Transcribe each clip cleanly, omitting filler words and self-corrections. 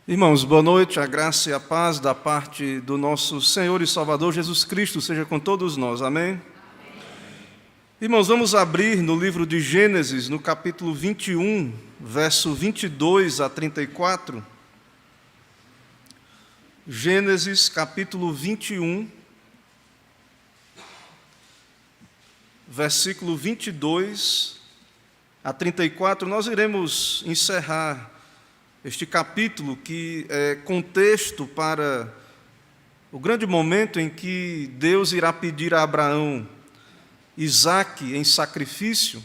Irmãos, boa noite, a graça e a paz da parte do nosso Senhor e Salvador Jesus Cristo seja com todos nós, amém? Irmãos, vamos abrir no livro de Gênesis, no capítulo 21, verso 22 a 34. Gênesis, capítulo 21, versículo 22 a 34. Nós iremos encerrar este capítulo, que é contexto para o grande momento em que Deus irá pedir a Abraão Isaque em sacrifício,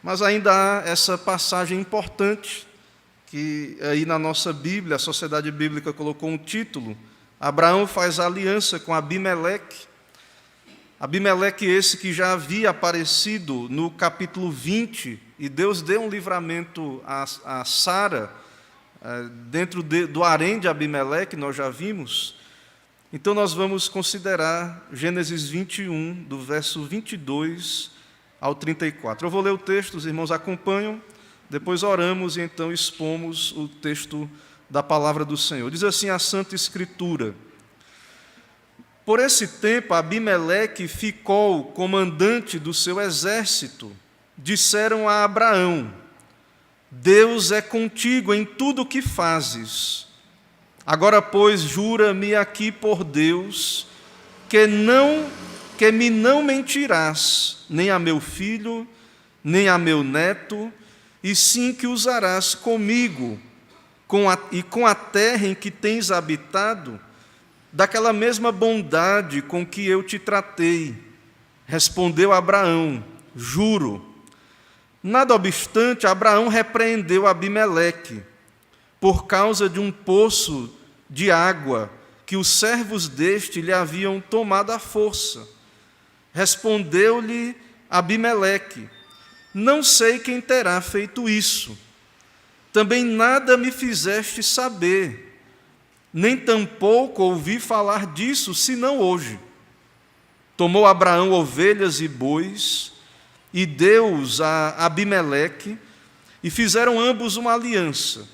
mas ainda há essa passagem importante, que aí na nossa Bíblia, a Sociedade Bíblica colocou um título: Abraão faz aliança com Abimeleque. Abimeleque esse que já havia aparecido no capítulo 20, e Deus deu um livramento a Sara, dentro do harém de Abimeleque, nós já vimos. Então nós vamos considerar Gênesis 21, do verso 22 ao 34. Eu vou ler o texto, os irmãos acompanham, depois oramos e então expomos o texto da palavra do Senhor. Diz assim a Santa Escritura: Por esse tempo Abimeleque ficou comandante do seu exército. Disseram a Abraão: Deus é contigo em tudo o que fazes. Agora, pois, jura-me aqui por Deus, que me não mentirás, nem a meu filho, nem a meu neto, e sim que usarás comigo, e com a terra em que tens habitado, daquela mesma bondade com que eu te tratei. Respondeu Abraão: Juro. Nada obstante, Abraão repreendeu Abimeleque por causa de um poço de água que os servos deste lhe haviam tomado à força. Respondeu-lhe Abimeleque: Não sei quem terá feito isso. Também nada me fizeste saber, nem tampouco ouvi falar disso, senão hoje. Tomou Abraão ovelhas e bois, e deu-os a Abimeleque, e fizeram ambos uma aliança.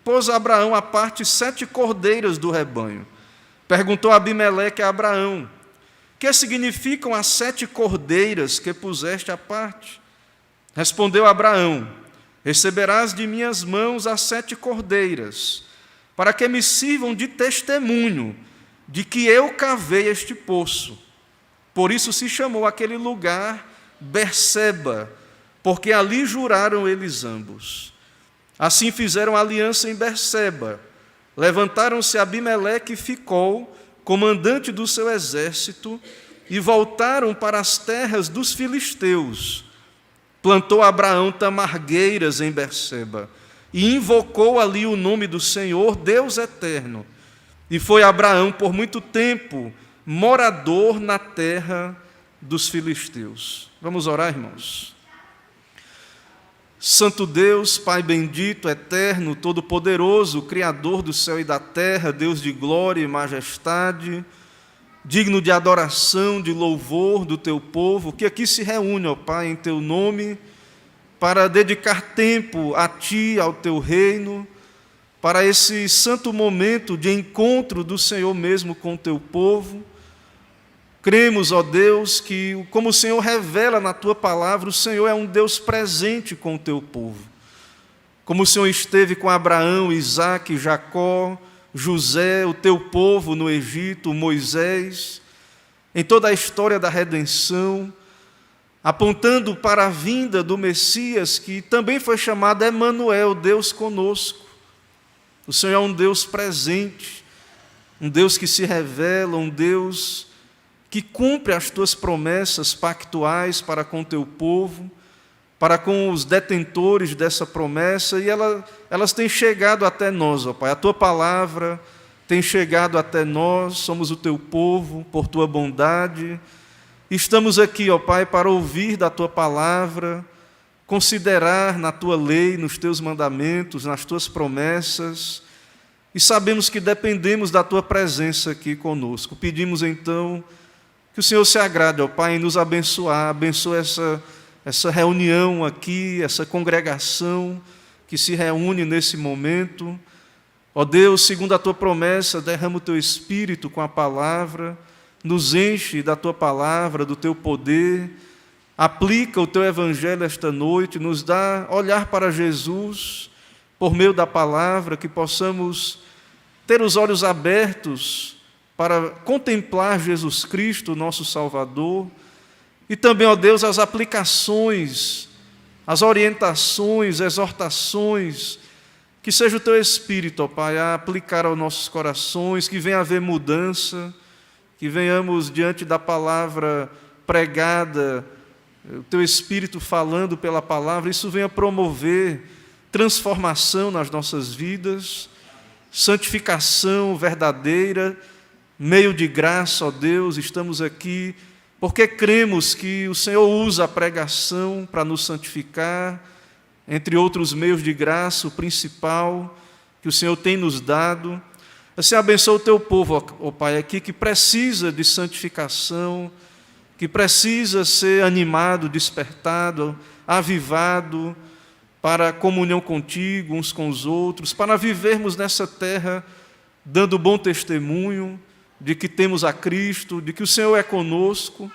Pôs Abraão à parte 7 cordeiras do rebanho. Perguntou Abimeleque a Abraão: Que significam as 7 cordeiras que puseste à parte? Respondeu Abraão: Receberás de minhas mãos as 7 cordeiras, para que me sirvam de testemunho de que eu cavei este poço. Por isso se chamou aquele lugar Berseba, porque ali juraram eles ambos. Assim fizeram aliança em Berseba. Levantaram-se Abimeleque e Ficol, comandante do seu exército, e voltaram para as terras dos filisteus. Plantou Abraão tamargueiras em Berseba, e invocou ali o nome do Senhor, Deus eterno. E foi Abraão por muito tempo morador na terra dos filisteus. Vamos orar, irmãos. Santo Deus, Pai bendito, eterno, todo-poderoso, Criador do céu e da terra, Deus de glória e majestade, digno de adoração, de louvor do Teu povo, que aqui se reúne, ó Pai, em Teu nome, para dedicar tempo a Ti, ao Teu reino, para esse santo momento de encontro do Senhor mesmo com o Teu povo. Cremos, ó Deus, que como o Senhor revela na Tua palavra, o Senhor é um Deus presente com o Teu povo. Como o Senhor esteve com Abraão, Isaque, Jacó, José, o Teu povo no Egito, Moisés, em toda a história da redenção, apontando para a vinda do Messias, que também foi chamado Emanuel, Deus conosco. O Senhor é um Deus presente, um Deus que se revela, um Deus que cumpre as Tuas promessas pactuais para com o Teu povo, para com os detentores dessa promessa, e elas têm chegado até nós, ó Pai. A Tua palavra tem chegado até nós, somos o Teu povo, por Tua bondade. Estamos aqui, ó Pai, para ouvir da Tua palavra, considerar na Tua lei, nos Teus mandamentos, nas Tuas promessas, e sabemos que dependemos da Tua presença aqui conosco. Pedimos, então, que o Senhor se agrade, ó Pai, em nos abençoar, abençoe essa reunião aqui, essa congregação que se reúne nesse momento, Ó Deus, segundo a tua promessa, derrama o teu Espírito com a palavra, nos enche da tua palavra, do teu poder, aplica o teu evangelho esta noite, nos dá olhar para Jesus, por meio da palavra, que possamos ter os olhos abertos para contemplar Jesus Cristo, nosso Salvador, e também, ó Deus, as aplicações, as orientações, exortações, que seja o Teu Espírito, ó Pai, a aplicar aos nossos corações, que venha haver mudança, que venhamos diante da palavra pregada, o Teu Espírito falando pela palavra, isso venha promover transformação nas nossas vidas, santificação verdadeira, meio de graça, ó Deus, estamos aqui porque cremos que o Senhor usa a pregação para nos santificar, entre outros meios de graça, o principal que o Senhor tem nos dado. Assim, abençoa o Teu povo, ó Pai, aqui que precisa de santificação, que precisa ser animado, despertado, avivado para a comunhão contigo, uns com os outros, para vivermos nessa terra dando bom testemunho de que temos a Cristo, de que o Senhor é conosco,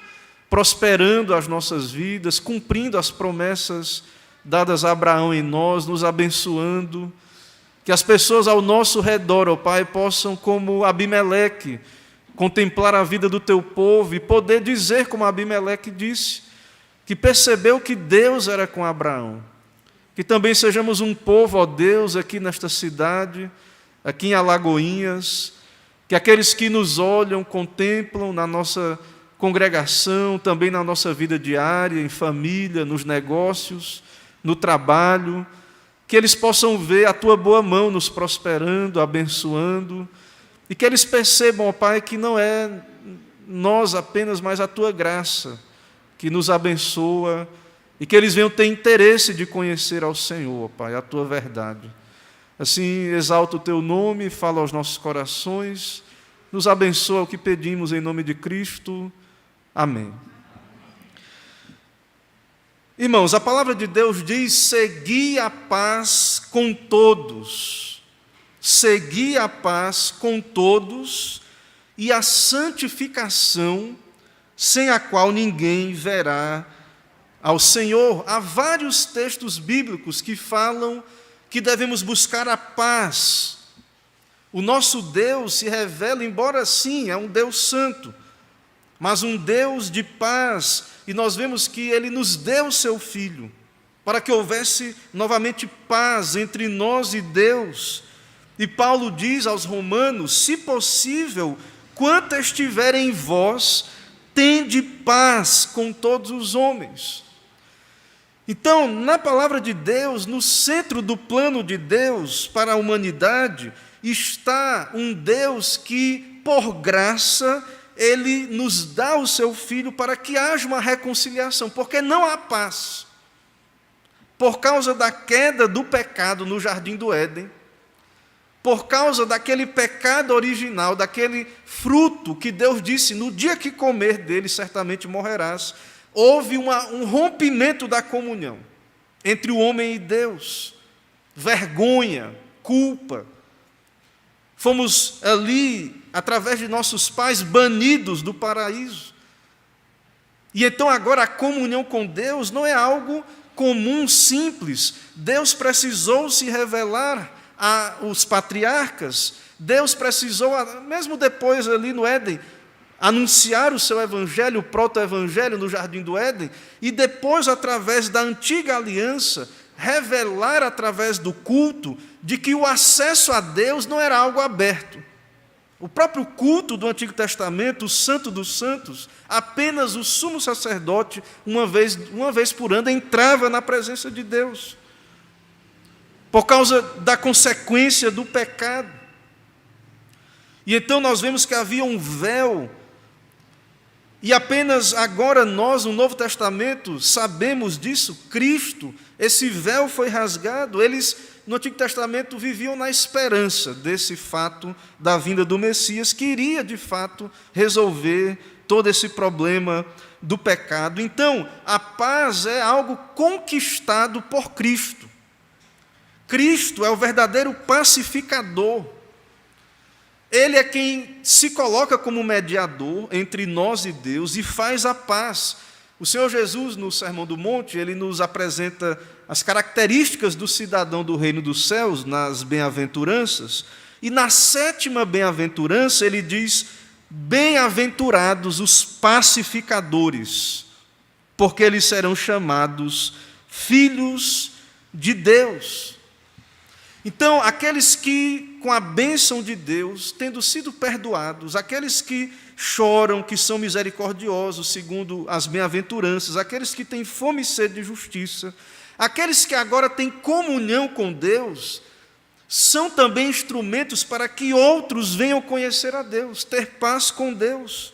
prosperando as nossas vidas, cumprindo as promessas dadas a Abraão em nós, nos abençoando, que as pessoas ao nosso redor, ó Pai, possam, como Abimeleque, contemplar a vida do Teu povo e poder dizer, como Abimeleque disse, que percebeu que Deus era com Abraão. Que também sejamos um povo, ó Deus, aqui nesta cidade, aqui em Alagoinhas, que aqueles que nos olham, contemplam na nossa congregação, também na nossa vida diária, em família, nos negócios, no trabalho, que eles possam ver a Tua boa mão nos prosperando, abençoando, e que eles percebam, ó Pai, que não é nós apenas, mas a Tua graça que nos abençoa, e que eles venham ter interesse de conhecer ao Senhor, ó Pai, a Tua verdade. Assim, exalta o Teu nome, fala aos nossos corações, nos abençoa o que pedimos em nome de Cristo. Amém. Irmãos, a palavra de Deus diz: segui a paz com todos, segui a paz com todos e a santificação, sem a qual ninguém verá ao Senhor. Há vários textos bíblicos que falam que devemos buscar a paz. O nosso Deus se revela, embora sim, é um Deus santo, mas um Deus de paz, e nós vemos que Ele nos deu o Seu Filho, para que houvesse novamente paz entre nós e Deus. E Paulo diz aos romanos: se possível, quanto estiver em vós, tende paz com todos os homens. Então, na palavra de Deus, no centro do plano de Deus para a humanidade, está um Deus que, por graça, Ele nos dá o Seu Filho para que haja uma reconciliação, porque não há paz. Por causa da queda do pecado no Jardim do Éden, por causa daquele pecado original, daquele fruto que Deus disse: no dia que comer dele, certamente morrerás, houve um rompimento da comunhão entre o homem e Deus, vergonha, culpa. Fomos ali, através de nossos pais, banidos do paraíso. E então agora a comunhão com Deus não é algo comum, simples. Deus precisou se revelar aos patriarcas. Deus precisou, mesmo depois ali no Éden, anunciar o seu evangelho, o proto-evangelho no Jardim do Éden, e depois, através da antiga aliança, revelar através do culto de que o acesso a Deus não era algo aberto. O próprio culto do Antigo Testamento, o Santo dos Santos, apenas o sumo sacerdote, uma vez por ano, entrava na presença de Deus, por causa da consequência do pecado. E então nós vemos que havia um véu, e apenas agora nós, no Novo Testamento, sabemos disso. Cristo, esse véu foi rasgado. Eles, no Antigo Testamento, viviam na esperança desse fato da vinda do Messias, que iria, de fato, resolver todo esse problema do pecado. Então, a paz é algo conquistado por Cristo. Cristo é o verdadeiro pacificador. Ele é quem se coloca como mediador entre nós e Deus e faz a paz. O Senhor Jesus, no Sermão do Monte, ele nos apresenta as características do cidadão do reino dos céus nas bem-aventuranças. E na 7ª bem-aventurança, ele diz: bem-aventurados os pacificadores, porque eles serão chamados filhos de Deus. Então, aqueles que, com a bênção de Deus, tendo sido perdoados, aqueles que choram, que são misericordiosos, segundo as bem-aventuranças, aqueles que têm fome e sede de justiça, aqueles que agora têm comunhão com Deus, são também instrumentos para que outros venham conhecer a Deus, ter paz com Deus.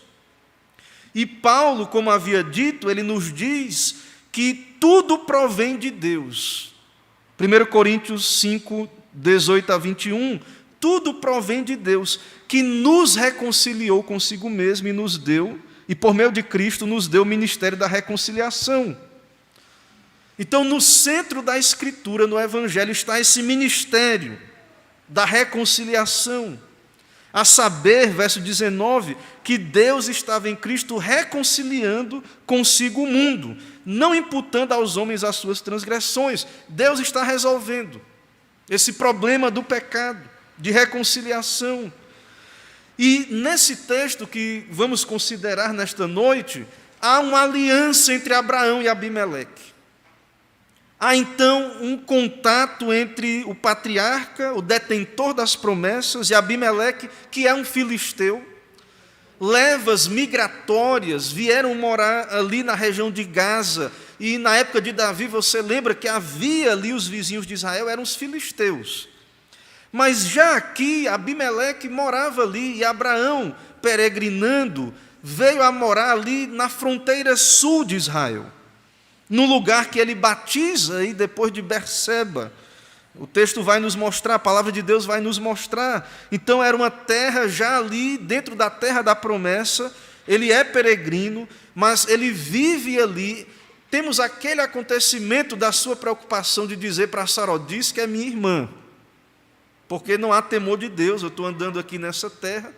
E Paulo, como havia dito, ele nos diz que tudo provém de Deus. 1 Coríntios 5, 18 a 21, tudo provém de Deus, que nos reconciliou consigo mesmo e nos deu, e por meio de Cristo nos deu o ministério da reconciliação. Então, no centro da Escritura, no Evangelho, está esse ministério da reconciliação. A saber, verso 19, que Deus estava em Cristo reconciliando consigo o mundo, não imputando aos homens as suas transgressões. Deus está resolvendo esse problema do pecado, de reconciliação. E nesse texto que vamos considerar nesta noite, há uma aliança entre Abraão e Abimeleque. Há então um contato entre o patriarca, o detentor das promessas, e Abimeleque, que é um filisteu. Levas migratórias vieram morar ali na região de Gaza, e na época de Davi, você lembra que havia ali os vizinhos de Israel, eram os filisteus. Mas já aqui, Abimeleque morava ali, e Abraão, peregrinando, veio a morar ali na fronteira sul de Israel, no lugar que ele batiza aí depois de Berseba. O texto vai nos mostrar, a palavra de Deus vai nos mostrar. Então era uma terra já ali, dentro da terra da promessa, ele é peregrino, mas ele vive ali. Temos aquele acontecimento da sua preocupação de dizer para Saró: diz que é minha irmã, porque não há temor de Deus, eu estou andando aqui nessa terra,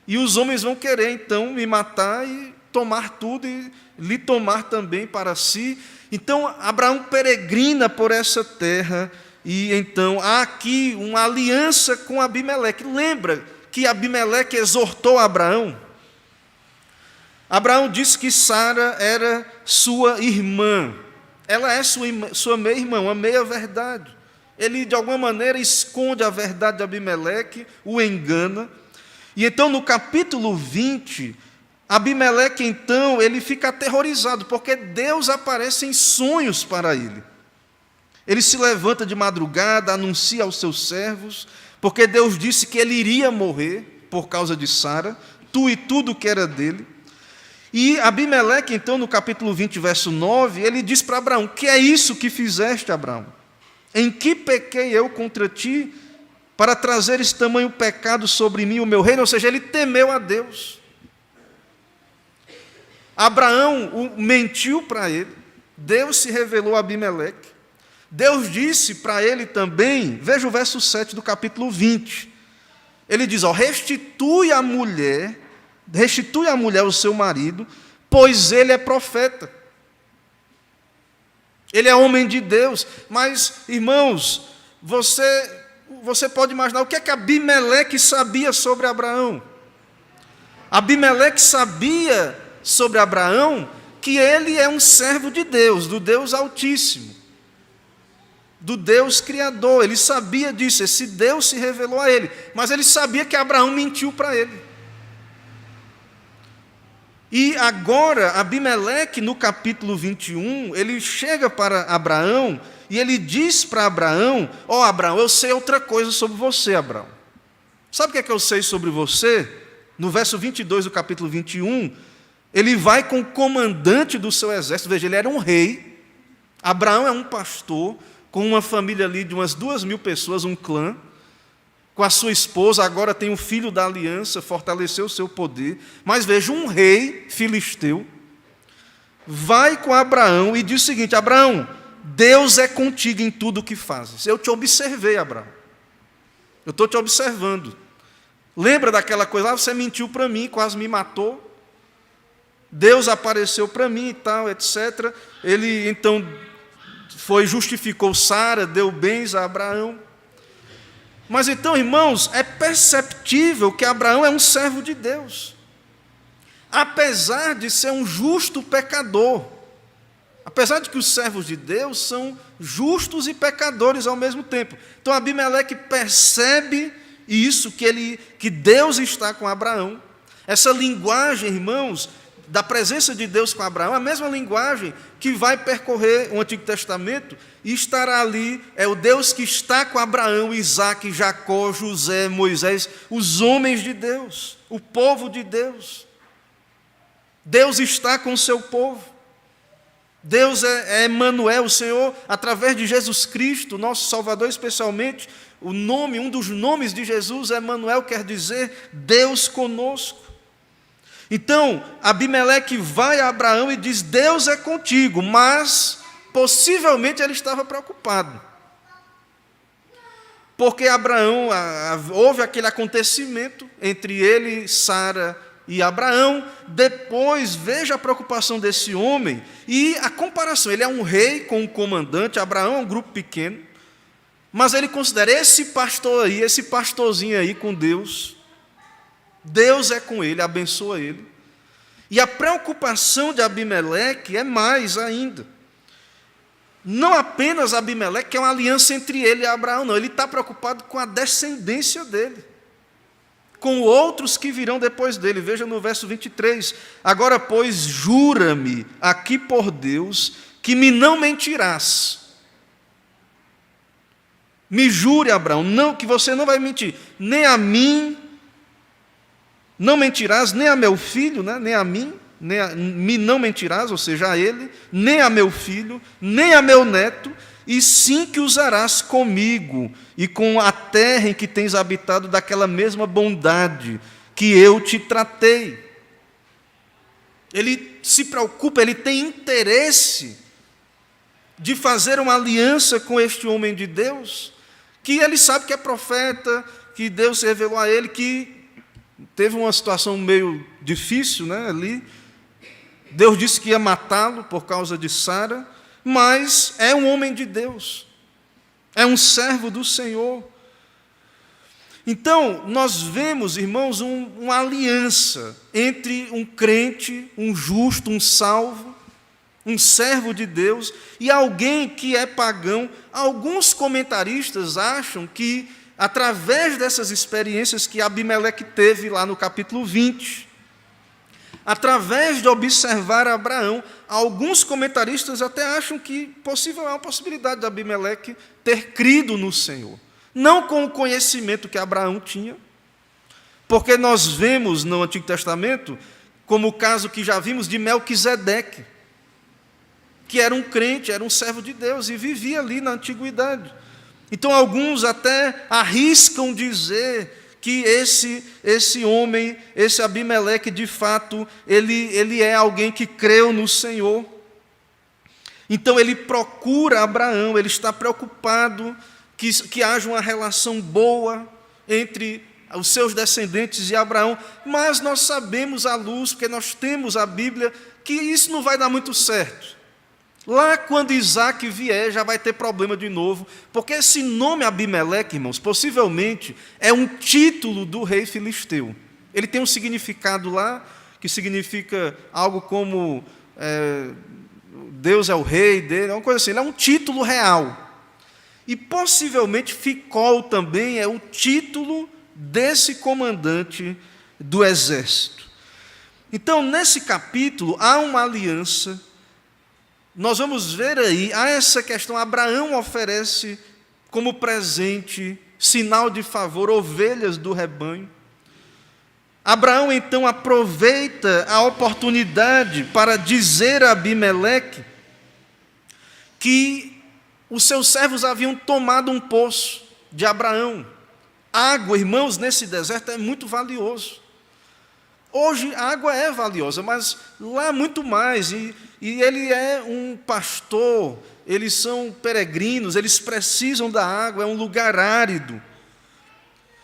e os homens vão querer então me matar e tomar tudo e lhe tomar também para si. Então Abraão peregrina por essa terra, e então há aqui uma aliança com Abimeleque. Lembra que Abimeleque exortou Abraão? Abraão disse que Sara era sua irmã. Ela é sua meia-irmã, uma meia-verdade. Ele, de alguma maneira, esconde a verdade de Abimeleque, o engana. E então, no capítulo 20, Abimeleque, então, ele fica aterrorizado, porque Deus aparece em sonhos para ele. Ele se levanta de madrugada, anuncia aos seus servos, porque Deus disse que ele iria morrer por causa de Sara, e tudo que era dele. E Abimeleque, então, no capítulo 20, verso 9, ele diz para Abraão: que é isso que fizeste, Abraão? Em que pequei eu contra ti, para trazer esse tamanho pecado sobre mim, o meu reino? Ou seja, ele temeu a Deus. Abraão mentiu para ele, Deus se revelou a Abimeleque. Deus disse para ele também, veja o verso 7 do capítulo 20. Ele diz: restitui a mulher o seu marido, pois ele é profeta. Ele é homem de Deus. Mas, irmãos, você pode imaginar o que é que Abimeleque sabia sobre Abraão. Abimeleque sabia sobre Abraão que ele é um servo de Deus, do Deus Altíssimo, do Deus Criador. Ele sabia disso, esse Deus se revelou a ele, mas ele sabia que Abraão mentiu para ele. E agora, Abimeleque, no capítulo 21, ele chega para Abraão e ele diz para Abraão: Abraão, eu sei outra coisa sobre você, Abraão. Sabe o que eu sei sobre você? No verso 22 do capítulo 21, ele vai com o comandante do seu exército. Veja, ele era um rei, Abraão é um pastor, com uma família ali de umas 2.000 pessoas, um clã, com a sua esposa, agora tem um filho da aliança, fortaleceu o seu poder. Mas veja, um rei filisteu vai com Abraão e diz o seguinte: Abraão, Deus é contigo em tudo o que fazes. Eu te observei, Abraão. Eu estou te observando. Lembra daquela coisa lá? Você mentiu para mim, quase me matou. Deus apareceu para mim e tal, etc. Ele, então, justificou Sara, deu bens a Abraão. Mas então, irmãos, é perceptível que Abraão é um servo de Deus. Apesar de ser um justo pecador. Apesar de que os servos de Deus são justos e pecadores ao mesmo tempo. Então, Abimeleque percebe isso, que Deus está com Abraão. Essa linguagem, irmãos, da presença de Deus com Abraão, a mesma linguagem que vai percorrer o Antigo Testamento e estará ali, é o Deus que está com Abraão, Isaque, Jacó, José, Moisés, os homens de Deus, o povo de Deus. Deus está com o seu povo. Deus é Emanuel, o Senhor, através de Jesus Cristo, nosso Salvador, especialmente, um dos nomes de Jesus, Emanuel, quer dizer Deus conosco. Então, Abimeleque vai a Abraão e diz, Deus é contigo, mas possivelmente ele estava preocupado. Porque Abraão, houve aquele acontecimento entre ele, Sara e Abraão, depois veja a preocupação desse homem e a comparação, ele é um rei com um comandante, Abraão é um grupo pequeno, mas ele considera esse pastor aí, esse pastorzinho aí com Deus, Deus é com ele, abençoa ele. E a preocupação de Abimeleque é mais ainda. Não apenas Abimeleque, que é uma aliança entre ele e Abraão, não, ele está preocupado com a descendência dele, com outros que virão depois dele. Veja no verso 23, agora, pois, jura-me aqui por Deus, que me não mentirás. Me jure, Abraão, não, que você não vai mentir, nem a mim, não mentirás, nem a meu filho, né, nem a mim, me não mentirás, ou seja, a ele, nem a meu filho, nem a meu neto, e sim que usarás comigo e com a terra em que tens habitado daquela mesma bondade que eu te tratei. Ele se preocupa, ele tem interesse de fazer uma aliança com este homem de Deus, que ele sabe que é profeta, que Deus se revelou a ele, que teve uma situação meio difícil, né, ali. Deus disse que ia matá-lo por causa de Sara, mas é um homem de Deus, é um servo do Senhor. Então, nós vemos, irmãos, uma aliança entre um crente, um justo, um salvo, um servo de Deus, e alguém que é pagão. Alguns comentaristas acham que, através dessas experiências que Abimeleque teve lá no capítulo 20, através de observar Abraão, alguns comentaristas até acham que possível é uma possibilidade de Abimeleque ter crido no Senhor. Não com o conhecimento que Abraão tinha, porque nós vemos no Antigo Testamento, como o caso que já vimos de Melquisedeque, que era um crente, era um servo de Deus e vivia ali na antiguidade. Então alguns até arriscam dizer que esse homem, esse Abimeleque, de fato, ele é alguém que creu no Senhor. Então ele procura Abraão, ele está preocupado que haja uma relação boa entre os seus descendentes e Abraão, mas nós sabemos à luz, porque nós temos a Bíblia, que isso não vai dar muito certo. Lá quando Isaque vier, já vai ter problema de novo, porque esse nome Abimeleque, irmãos, possivelmente é um título do rei filisteu. Ele tem um significado lá, que significa algo como Deus é o rei dele, uma coisa assim, ele é um título real. E possivelmente Ficol também é o título desse comandante do exército. Então, nesse capítulo, há uma aliança. Nós vamos ver aí, há essa questão, Abraão oferece como presente, sinal de favor, ovelhas do rebanho. Abraão, então, aproveita a oportunidade para dizer a Abimeleque que os seus servos haviam tomado um poço de Abraão. Água, irmãos, nesse deserto é muito valioso. Hoje a água é valiosa, mas lá muito mais. E ele é um pastor, eles são peregrinos, eles precisam da água, é um lugar árido.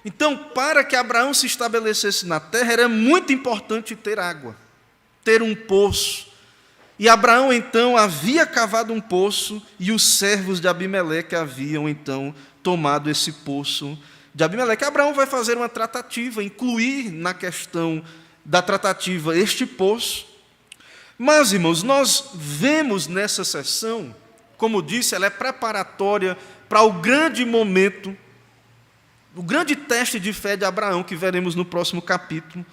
Então, para que Abraão se estabelecesse na terra, era muito importante ter água, ter um poço. E Abraão, então, havia cavado um poço, e os servos de Abimeleque haviam, então, tomado esse poço de Abimeleque. Abraão vai fazer uma tratativa, incluir na questão da tratativa este poço. Mas, irmãos, nós vemos nessa sessão, como disse, ela é preparatória para o grande momento, o grande teste de fé de Abraão, que veremos no próximo capítulo.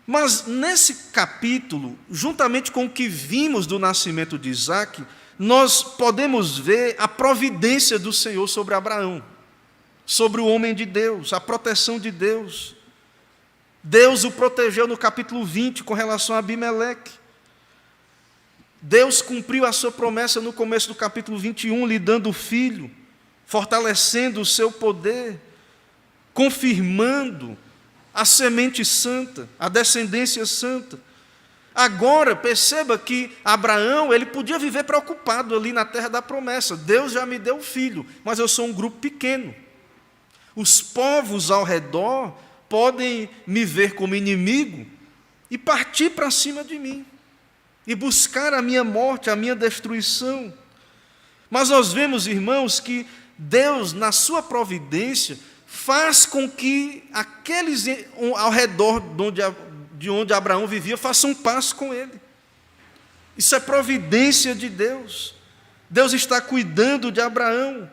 Mas nesse capítulo, juntamente com o que vimos do nascimento de Isaque, nós podemos ver a providência do Senhor sobre Abraão, sobre o homem de Deus, a proteção de Deus. Deus o protegeu no capítulo 20 com relação a Abimeleque. Deus cumpriu a sua promessa no começo do capítulo 21, lhe dando o filho, fortalecendo o seu poder, confirmando a semente santa, a descendência santa. Agora, perceba que Abraão, ele podia viver preocupado ali na terra da promessa. Deus já me deu o filho, mas eu sou um grupo pequeno. Os povos ao redor podem me ver como inimigo e partir para cima de mim, e buscar a minha morte, a minha destruição. Mas nós vemos, irmãos, que Deus, na sua providência, faz com que aqueles ao redor de onde Abraão vivia façam paz com ele. Isso é providência de Deus. Deus está cuidando de Abraão.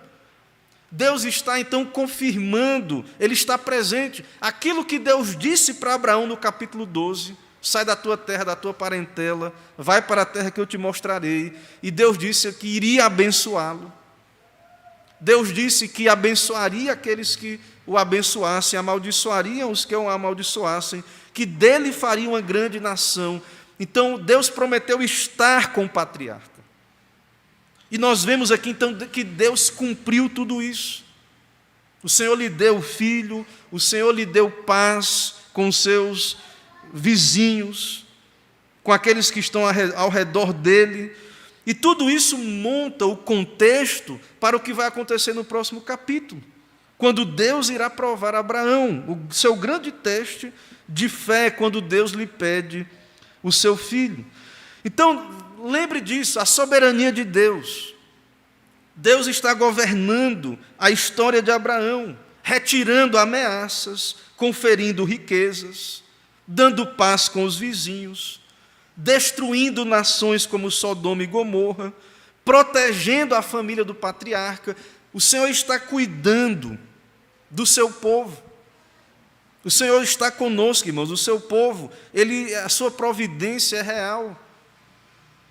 Deus está, então, confirmando, Ele está presente. Aquilo que Deus disse para Abraão no capítulo 12, sai da tua terra, da tua parentela, vai para a terra que eu te mostrarei. E Deus disse que iria abençoá-lo. Deus disse que abençoaria aqueles que o abençoassem, amaldiçoariam os que o amaldiçoassem, que dele faria uma grande nação. Então, Deus prometeu estar com o patriarca. E nós vemos aqui, então, que Deus cumpriu tudo isso. O Senhor lhe deu o filho, o Senhor lhe deu paz com os seus vizinhos, com aqueles que estão ao redor dele. E tudo isso monta o contexto para o que vai acontecer no próximo capítulo, quando Deus irá provar a Abraão, o seu grande teste de fé, quando Deus lhe pede o seu filho. Então, lembre disso, a soberania de Deus. Deus está governando a história de Abraão, retirando ameaças, conferindo riquezas, dando paz com os vizinhos, destruindo nações como Sodoma e Gomorra, protegendo a família do patriarca. O Senhor está cuidando do seu povo. O Senhor está conosco, irmãos, o seu povo, a sua providência é real.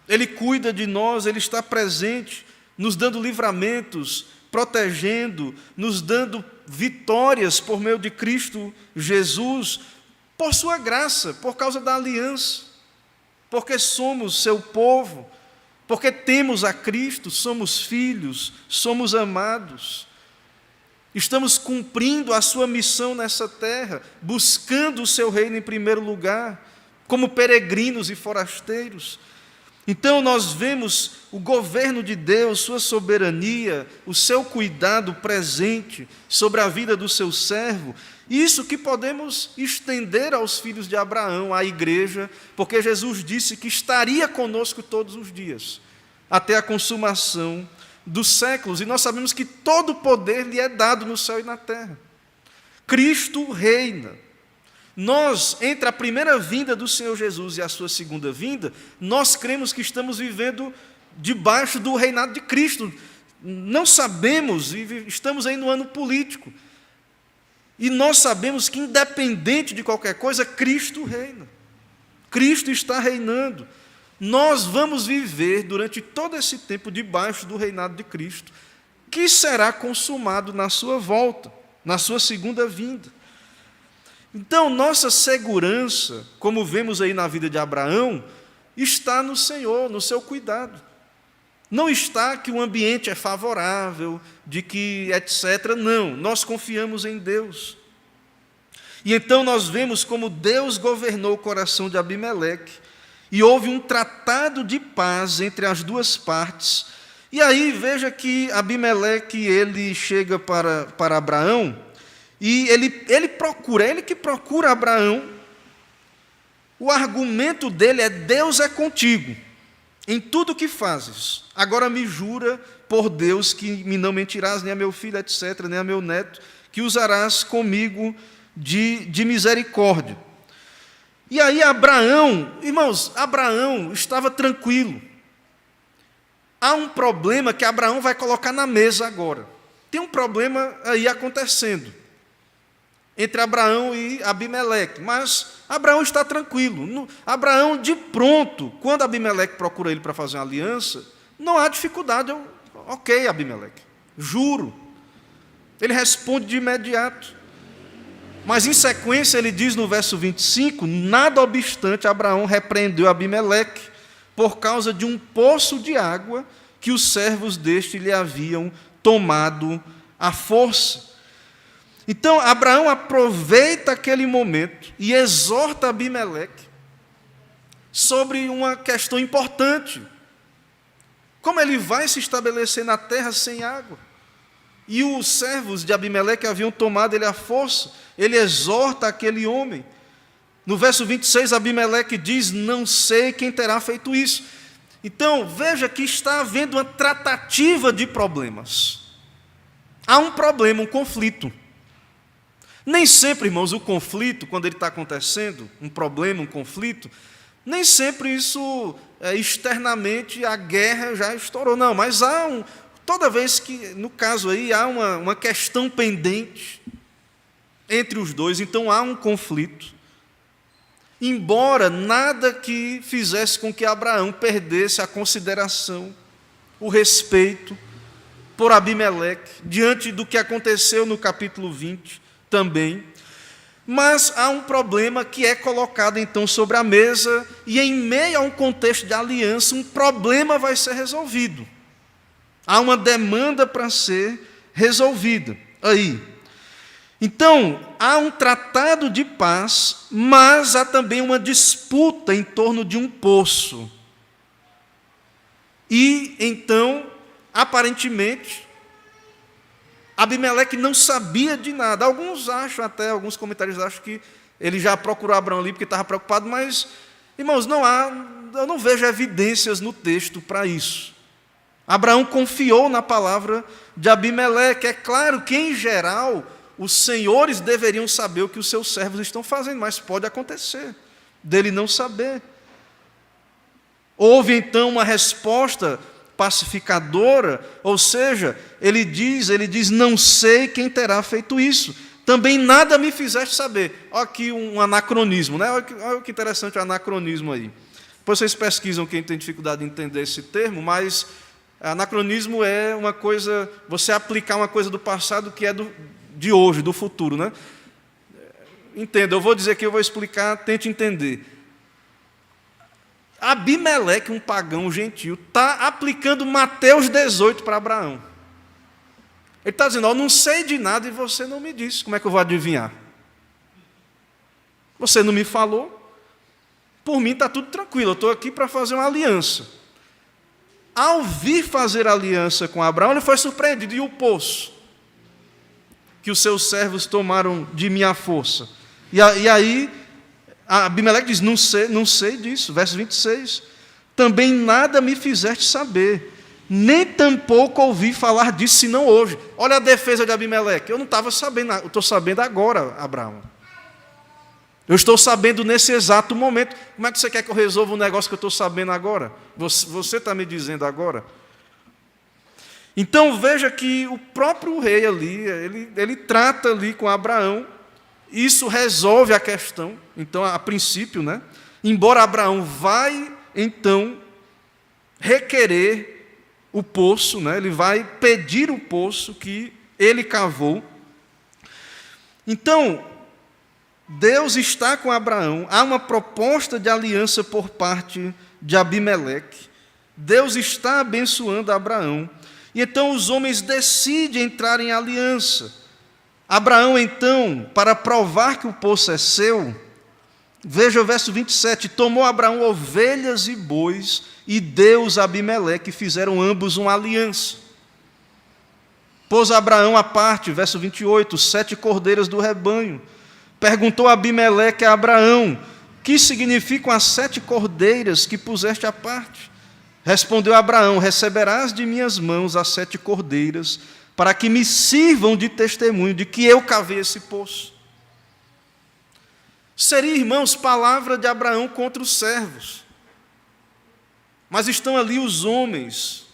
Ele cuida de nós, Ele está presente, nos dando livramentos, protegendo, nos dando vitórias por meio de Cristo Jesus, por sua graça, por causa da aliança. Porque somos seu povo, porque temos a Cristo, somos filhos, somos amados. Estamos cumprindo a sua missão nessa terra, buscando o seu reino em primeiro lugar, como peregrinos e forasteiros. Então nós vemos o governo de Deus, sua soberania, o seu cuidado presente sobre a vida do seu servo. Isso que podemos estender aos filhos de Abraão, à igreja, porque Jesus disse que estaria conosco todos os dias, até a consumação dos séculos. E nós sabemos que todo o poder lhe é dado no céu e na terra. Cristo reina. Nós, entre a primeira vinda do Senhor Jesus e a sua segunda vinda, nós cremos que estamos vivendo debaixo do reinado de Cristo. Não sabemos, e estamos aí no ano político. E nós sabemos que, independente de qualquer coisa, Cristo reina. Cristo está reinando. Nós vamos viver durante todo esse tempo debaixo do reinado de Cristo, que será consumado na sua volta, na sua segunda vinda. Então, nossa segurança, como vemos aí na vida de Abraão, está no Senhor, no seu cuidado. Não está que o ambiente é favorável, de que etc. Não, nós confiamos em Deus. E então nós vemos como Deus governou o coração de Abimeleque, e houve um tratado de paz entre as duas partes. E aí veja que Abimeleque, ele chega para Abraão, e ele que procura Abraão. O argumento dele é: Deus é contigo em tudo que fazes. Agora me jura por Deus que não mentirás nem a meu filho, etc., nem a meu neto, que usarás comigo de misericórdia. E aí Abraão, irmãos, Abraão estava tranquilo. Há um problema que Abraão vai colocar na mesa agora. Tem um problema aí acontecendo entre Abraão e Abimeleque, mas Abraão está tranquilo. Abraão, de pronto, quando Abimeleque procura ele para fazer uma aliança, não há dificuldade. Ok, Abimeleque, juro. Ele responde de imediato. Mas em sequência ele diz no verso 25, nada obstante, Abraão repreendeu Abimeleque por causa de um poço de água que os servos deste lhe haviam tomado à força. Então, Abraão aproveita aquele momento e exorta Abimeleque sobre uma questão importante. Como ele vai se estabelecer na terra sem água? E os servos de Abimeleque haviam tomado ele à força. Ele exorta aquele homem. No verso 26, Abimeleque diz: não sei quem terá feito isso. Então, veja que está havendo uma tratativa de problemas. Há um problema, um conflito. Nem sempre, irmãos, o conflito, quando ele está acontecendo, um problema, um conflito, nem sempre isso, externamente, a guerra já estourou. Não, mas toda vez que, no caso aí, há uma questão pendente entre os dois, então há um conflito. Embora nada que fizesse com que Abraão perdesse a consideração, o respeito por Abimeleque, diante do que aconteceu no capítulo 20 também. Mas há um problema que é colocado então sobre a mesa, e em meio a um contexto de aliança, um problema vai ser resolvido. Há uma demanda para ser resolvida aí. Então, há um tratado de paz, mas há também uma disputa em torno de um poço. E, então, aparentemente, Abimeleque não sabia de nada. Alguns comentários acham que ele já procurou Abraão ali porque estava preocupado, mas, irmãos, eu não vejo evidências no texto para isso. Abraão confiou na palavra de Abimeleque. É claro que, em geral, os senhores deveriam saber o que os seus servos estão fazendo, mas pode acontecer dele não saber. Houve então uma resposta pacificadora, ou seja, ele diz, não sei quem terá feito isso. Também nada me fizeste saber. Olha aqui um anacronismo, né? Olha que interessante o anacronismo aí. Depois vocês pesquisam, quem tem dificuldade de entender esse termo, mas anacronismo é uma coisa, você aplicar uma coisa do passado que é de hoje, do futuro, né? Entenda, eu vou dizer aqui, eu vou explicar, tente entender. Abimeleque, um pagão gentil, está aplicando Mateus 18 para Abraão. Ele está dizendo: eu não sei de nada e você não me disse, como é que eu vou adivinhar? Você não me falou, por mim está tudo tranquilo, eu estou aqui para fazer uma aliança. Ao vir fazer aliança com Abraão, ele foi surpreendido. E o poço que os seus servos tomaram de minha força? E aí, Abimeleque diz: não sei disso. Verso 26. Também nada me fizeste saber, nem tampouco ouvi falar disso, senão hoje. Olha a defesa de Abimeleque. Eu não estava sabendo, eu estou sabendo agora, Abraão. Eu estou sabendo nesse exato momento. Como é que você quer que eu resolva um negócio que eu estou sabendo agora? Você está me dizendo agora? Então veja que o próprio rei ali, ele trata ali com Abraão. Isso resolve a questão. Então, a princípio, né? Embora Abraão vai, então, requerer o poço, né? Ele vai pedir o poço que ele cavou. Então, Deus está com Abraão, há uma proposta de aliança por parte de Abimeleque. Deus está abençoando Abraão. E então os homens decidem entrar em aliança. Abraão, então, para provar que o poço é seu, veja o verso 27, tomou Abraão ovelhas e bois, e deu-os a Abimeleque, e fizeram ambos uma aliança. Pôs Abraão à parte, verso 28, 7 cordeiras do rebanho. Perguntou Abimeleque a Abraão, que significam as 7 cordeiras que puseste à parte? Respondeu Abraão, receberás de minhas mãos as 7 cordeiras, para que me sirvam de testemunho de que eu cavei esse poço. Seria, irmãos, palavra de Abraão contra os servos. Mas estão ali os homens,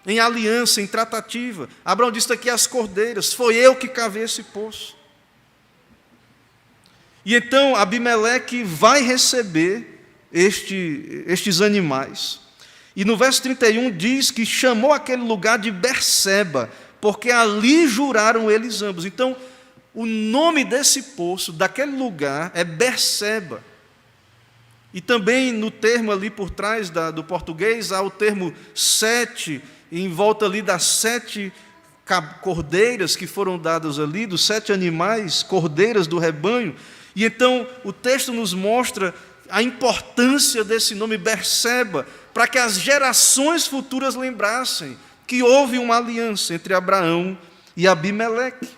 em aliança, em tratativa. Abraão disse aqui as cordeiras, foi eu que cavei esse poço. E então Abimeleque vai receber estes animais. E no verso 31 diz que chamou aquele lugar de Berseba, porque ali juraram eles ambos. Então, o nome desse poço, daquele lugar, é Berseba. E também no termo ali por trás do português, há o termo 7, em volta ali das 7 cordeiras que foram dadas ali, dos 7 animais, cordeiras do rebanho. E então o texto nos mostra a importância desse nome Berseba, para que as gerações futuras lembrassem que houve uma aliança entre Abraão e Abimeleque.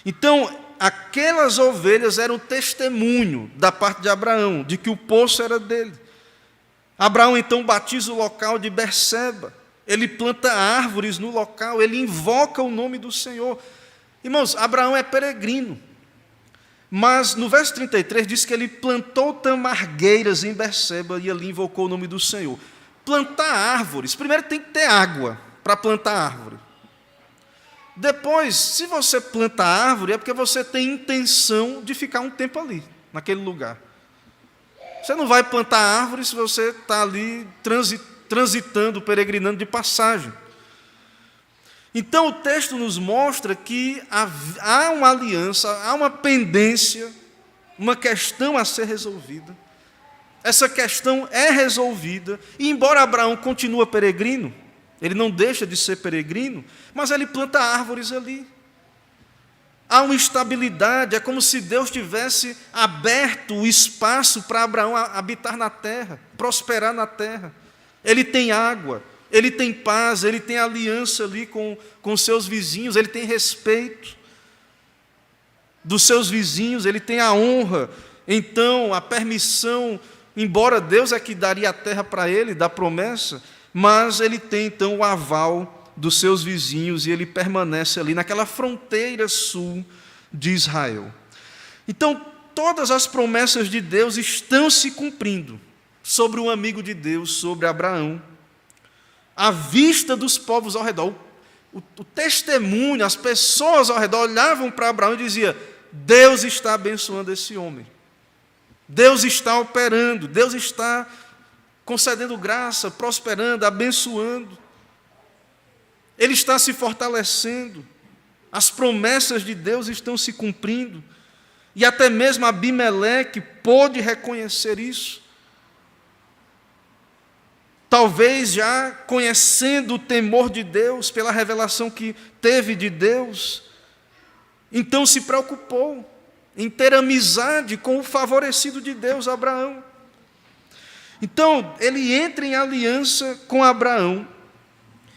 Então, aquelas ovelhas eram testemunho da parte de Abraão, de que o poço era dele. Abraão então batiza o local de Berseba, ele planta árvores no local, ele invoca o nome do Senhor. Irmãos, Abraão é peregrino, mas no verso 33 diz que ele plantou tamargueiras em Berseba e ali invocou o nome do Senhor. Plantar árvores, primeiro tem que ter água para plantar árvore. Depois, se você planta árvore, é porque você tem intenção de ficar um tempo ali, naquele lugar. Você não vai plantar árvore se você está ali transitando, peregrinando de passagem. Então o texto nos mostra que há uma aliança, há uma pendência, uma questão a ser resolvida. Essa questão é resolvida, e embora Abraão continue peregrino, ele não deixa de ser peregrino, mas ele planta árvores ali. Há uma estabilidade, é como se Deus tivesse aberto o espaço para Abraão habitar na terra, prosperar na terra. Ele tem água, ele tem paz, ele tem aliança ali com seus vizinhos, ele tem respeito dos seus vizinhos, ele tem a honra, então a permissão, embora Deus é que daria a terra para ele, da promessa, mas ele tem então o aval dos seus vizinhos e ele permanece ali naquela fronteira sul de Israel. Então, todas as promessas de Deus estão se cumprindo sobre um amigo de Deus, sobre Abraão, à vista dos povos ao redor. O testemunho, as pessoas ao redor olhavam para Abraão e diziam: Deus está abençoando esse homem, Deus está operando, Deus está concedendo graça, prosperando, abençoando. Ele está se fortalecendo, as promessas de Deus estão se cumprindo, e até mesmo Abimeleque pôde reconhecer isso. Talvez já conhecendo o temor de Deus, pela revelação que teve de Deus, então se preocupou em ter amizade com o favorecido de Deus, Abraão. Então, ele entra em aliança com Abraão.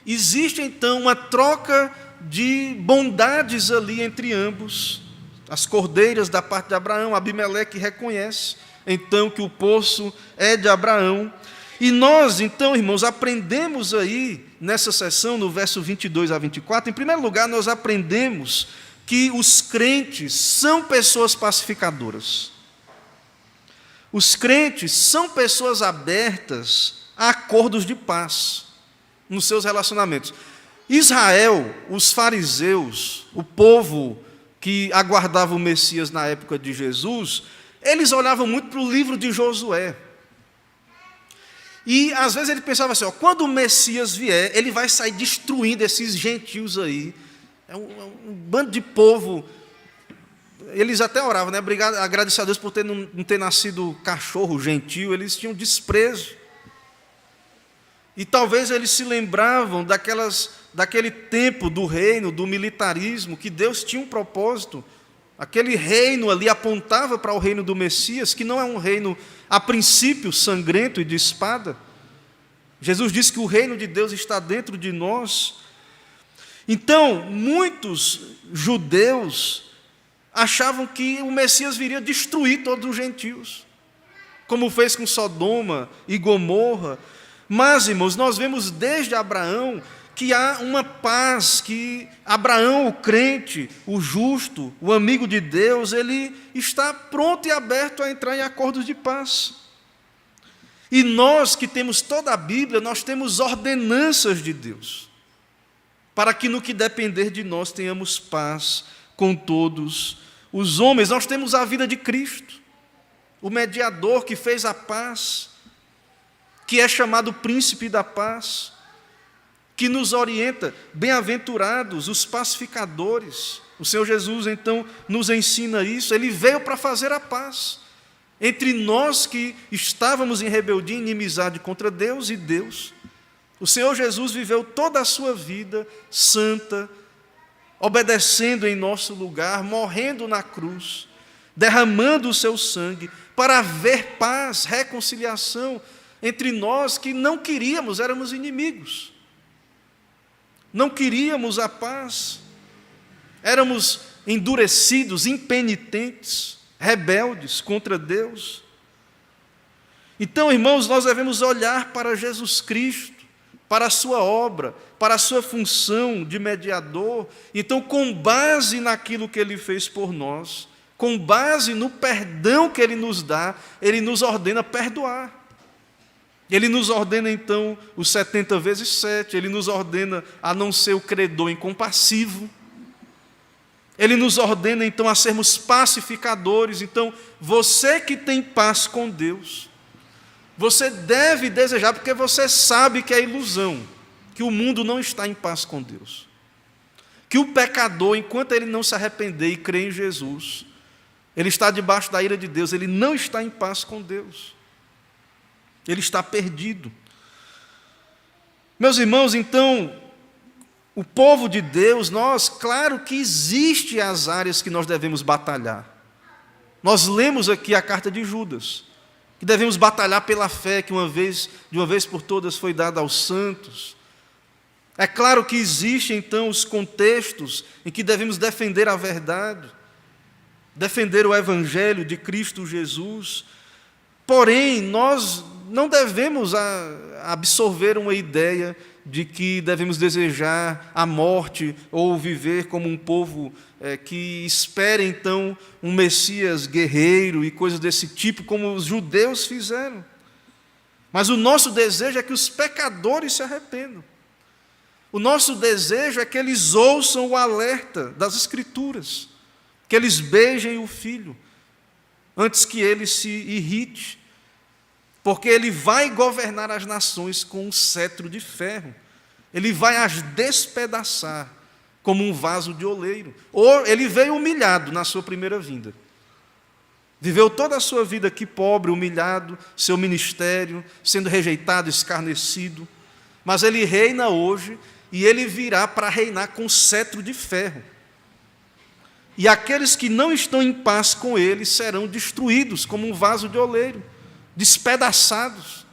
Existe, então, uma troca de bondades ali entre ambos. As cordeiras da parte de Abraão, Abimeleque reconhece, então, que o poço é de Abraão. E nós, então, irmãos, aprendemos aí, nessa sessão, no verso 22 a 24, em primeiro lugar, nós aprendemos que os crentes são pessoas pacificadoras. Os crentes são pessoas abertas a acordos de paz nos seus relacionamentos. Israel, os fariseus, o povo que aguardava o Messias na época de Jesus, eles olhavam muito para o livro de Josué. E às vezes ele pensava assim, quando o Messias vier, ele vai sair destruindo esses gentios aí. É um bando de povo. Eles até oravam, né? Agradecer a Deus por não ter nascido cachorro, gentio. Eles tinham desprezo. E talvez eles se lembravam daquele tempo do reino, do militarismo, que Deus tinha um propósito. Aquele reino ali apontava para o reino do Messias, que não é um reino, a princípio, sangrento e de espada. Jesus disse que o reino de Deus está dentro de nós. Então, muitos judeus achavam que o Messias viria destruir todos os gentios, como fez com Sodoma e Gomorra. Mas, irmãos, nós vemos desde Abraão que há uma paz, que Abraão, o crente, o justo, o amigo de Deus, ele está pronto e aberto a entrar em acordos de paz. E nós que temos toda a Bíblia, nós temos ordenanças de Deus, para que no que depender de nós tenhamos paz com todos os homens. Nós temos a vida de Cristo, o mediador que fez a paz, que é chamado príncipe da paz, que nos orienta, bem-aventurados os pacificadores. O Senhor Jesus, então, nos ensina isso. Ele veio para fazer a paz entre nós que estávamos em rebeldia e inimizade contra Deus e Deus. O Senhor Jesus viveu toda a sua vida santa, obedecendo em nosso lugar, morrendo na cruz, derramando o seu sangue, para haver paz, reconciliação entre nós que não queríamos, éramos inimigos. Não queríamos a paz, éramos endurecidos, impenitentes, rebeldes contra Deus. Então, irmãos, nós devemos olhar para Jesus Cristo, para a sua obra, para a sua função de mediador. Então, com base naquilo que Ele fez por nós, com base no perdão que Ele nos dá, Ele nos ordena perdoar. Ele nos ordena, então, os 70 vezes 7, Ele nos ordena a não ser o credor incompassivo, Ele nos ordena, então, a sermos pacificadores. Então, você que tem paz com Deus, você deve desejar, porque você sabe que é ilusão, que o mundo não está em paz com Deus, que o pecador, enquanto ele não se arrepender e crer em Jesus, ele está debaixo da ira de Deus, ele não está em paz com Deus. Ele está perdido. Meus irmãos, então, o povo de Deus, nós, claro que existem as áreas que nós devemos batalhar. Nós lemos aqui a carta de Judas, que devemos batalhar pela fé que de uma vez por todas foi dada aos santos. É claro que existem, então, os contextos em que devemos defender a verdade, defender o Evangelho de Cristo Jesus. Porém, nós não devemos absorver uma ideia de que devemos desejar a morte ou viver como um povo que espera, então, um Messias guerreiro e coisas desse tipo, como os judeus fizeram. Mas o nosso desejo é que os pecadores se arrependam. O nosso desejo é que eles ouçam o alerta das Escrituras, que eles beijem o Filho, antes que ele se irrite, porque ele vai governar as nações com um cetro de ferro, ele vai as despedaçar como um vaso de oleiro. Ou ele veio humilhado na sua primeira vinda, viveu toda a sua vida aqui pobre, humilhado, seu ministério, sendo rejeitado, escarnecido, mas ele reina hoje, e ele virá para reinar com cetro de ferro. E aqueles que não estão em paz com ele serão destruídos como um vaso de oleiro, despedaçados.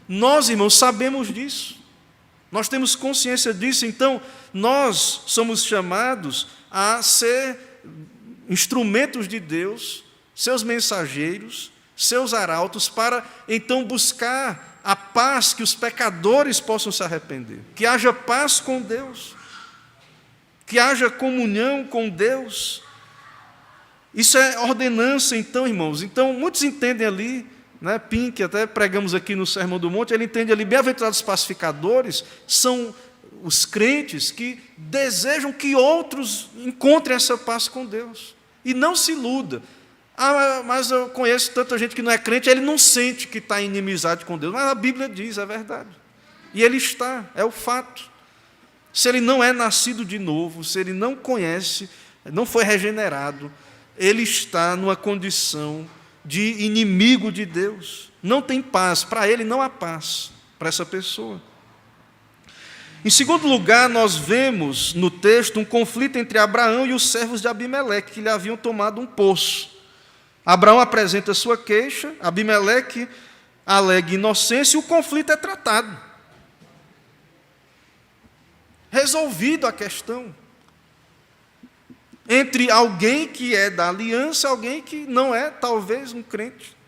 Nós, irmãos, sabemos disso, nós temos consciência disso. Então, nós somos chamados a ser instrumentos de Deus, seus mensageiros, seus arautos, para então buscar a paz, que os pecadores possam se arrepender, que haja paz com Deus, que haja comunhão com Deus. Isso é ordenança, então, irmãos. Então, muitos entendem ali, né, Pink, até pregamos aqui no Sermão do Monte, ele entende ali, bem-aventurados pacificadores, são os crentes que desejam que outros encontrem essa paz com Deus. E não se iluda. Ah, mas eu conheço tanta gente que não é crente, ele não sente que está em inimizade com Deus. Mas a Bíblia diz, é verdade. E ele está, é o fato. Se ele não é nascido de novo, se ele não conhece, não foi regenerado, ele está numa condição de inimigo de Deus. Não tem paz, para ele não há paz. para essa pessoa. Em segundo lugar, nós vemos no texto um conflito entre Abraão e os servos de Abimeleque, que lhe haviam tomado um poço. Abraão apresenta sua queixa, Abimeleque alega inocência e o conflito é tratado. Resolvido a questão. Entre alguém que é da aliança e alguém que não é, talvez, um crente.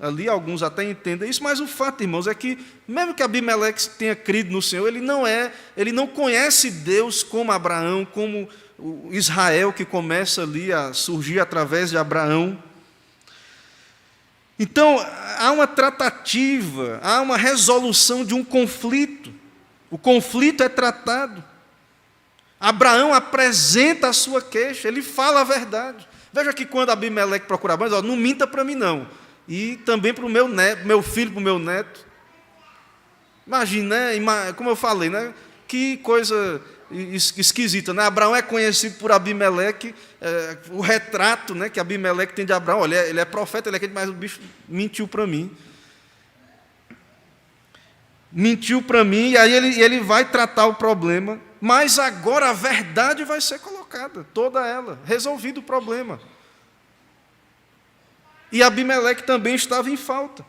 Ali alguns até entendem isso, mas o fato, irmãos, é que, mesmo que Abimeleque tenha crido no Senhor, ele não conhece Deus como Abraão, como o Israel que começa ali a surgir através de Abraão. Então, há uma tratativa, há uma resolução de um conflito. O conflito é tratado. Abraão apresenta a sua queixa, ele fala a verdade. Veja que quando Abimeleque procura Abraão, não minta para mim não. E também para o meu neto, meu filho, para o meu neto. Imagina, né? Como eu falei, né? Que coisa esquisita, né? Abraão é conhecido por Abimeleque, o retrato, né, que Abimeleque tem de Abraão. Olha, ele é profeta, ele é aquele, mas o bicho mentiu para mim. Mentiu para mim, e aí ele vai tratar o problema, mas agora a verdade vai ser colocada, toda ela, resolvido o problema. E Abimeleque também estava em falta.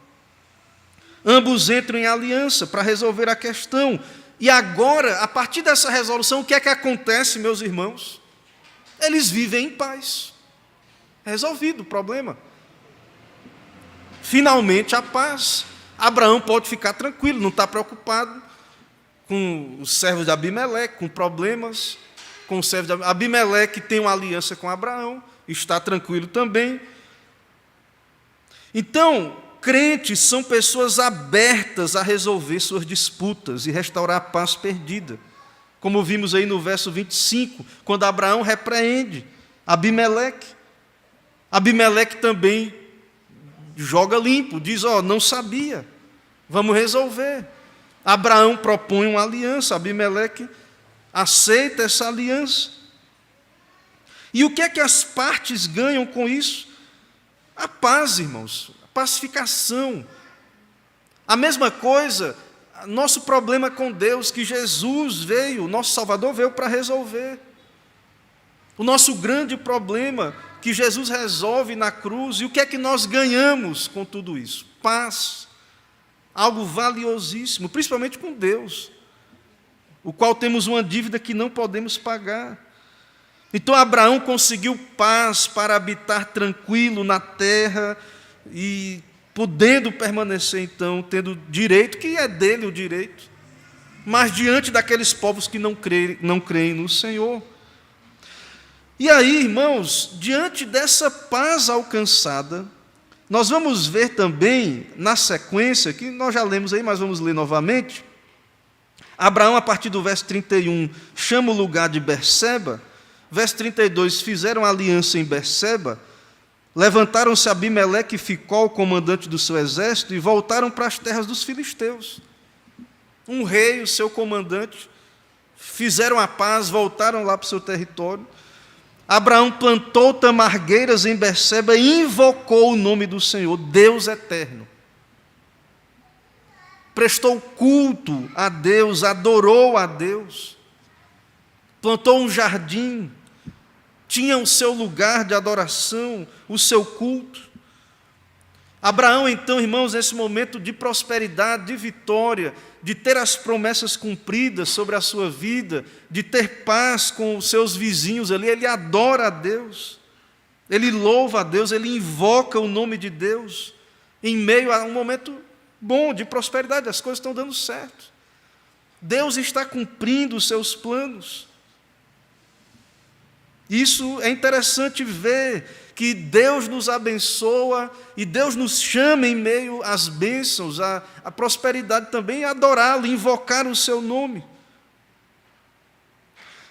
Ambos entram em aliança para resolver a questão. E agora, a partir dessa resolução, o que é que acontece, meus irmãos? Eles vivem em paz. Resolvido o problema. Finalmente a paz. Abraão pode ficar tranquilo, não está preocupado com os servos de Abimeleque, com problemas, com os servos de Abimeleque tem uma aliança com Abraão, está tranquilo também. Então, crentes são pessoas abertas a resolver suas disputas e restaurar a paz perdida. Como vimos aí no verso 25, quando Abraão repreende Abimeleque. Abimeleque também joga limpo, diz, não sabia, vamos resolver. Abraão propõe uma aliança, Abimeleque aceita essa aliança. E o que é que as partes ganham com isso? A paz, irmãos, a pacificação. A mesma coisa, nosso problema com Deus, que Jesus veio, nosso Salvador veio para resolver. O nosso grande problema, que Jesus resolve na cruz, e o que é que nós ganhamos com tudo isso? Paz, algo valiosíssimo, principalmente com Deus, o qual temos uma dívida que não podemos pagar. Então Abraão conseguiu paz para habitar tranquilo na terra e podendo permanecer então, tendo direito, que é dele o direito, mas diante daqueles povos que não creem no Senhor. E aí, irmãos, diante dessa paz alcançada, nós vamos ver também, na sequência, que nós já lemos aí, mas vamos ler novamente, Abraão, a partir do verso 31, chama o lugar de Berseba. Verso 32, fizeram aliança em Berseba, levantaram-se Abimeleque e Ficol, comandante do seu exército, e voltaram para as terras dos filisteus. Um rei, o seu comandante, fizeram a paz, voltaram lá para o seu território. Abraão plantou tamargueiras em Berseba e invocou o nome do Senhor, Deus eterno. Prestou culto a Deus, adorou a Deus. Plantou um jardim, tinha o seu lugar de adoração, o seu culto. Abraão, então, irmãos, nesse momento de prosperidade, de vitória, de ter as promessas cumpridas sobre a sua vida, de ter paz com os seus vizinhos ali, ele adora a Deus, ele louva a Deus, ele invoca o nome de Deus, em meio a um momento bom de prosperidade, as coisas estão dando certo. Deus está cumprindo os seus planos. Isso é interessante ver, que Deus nos abençoa e Deus nos chama em meio às bênçãos, à prosperidade também, a adorá-lo, invocar o seu nome.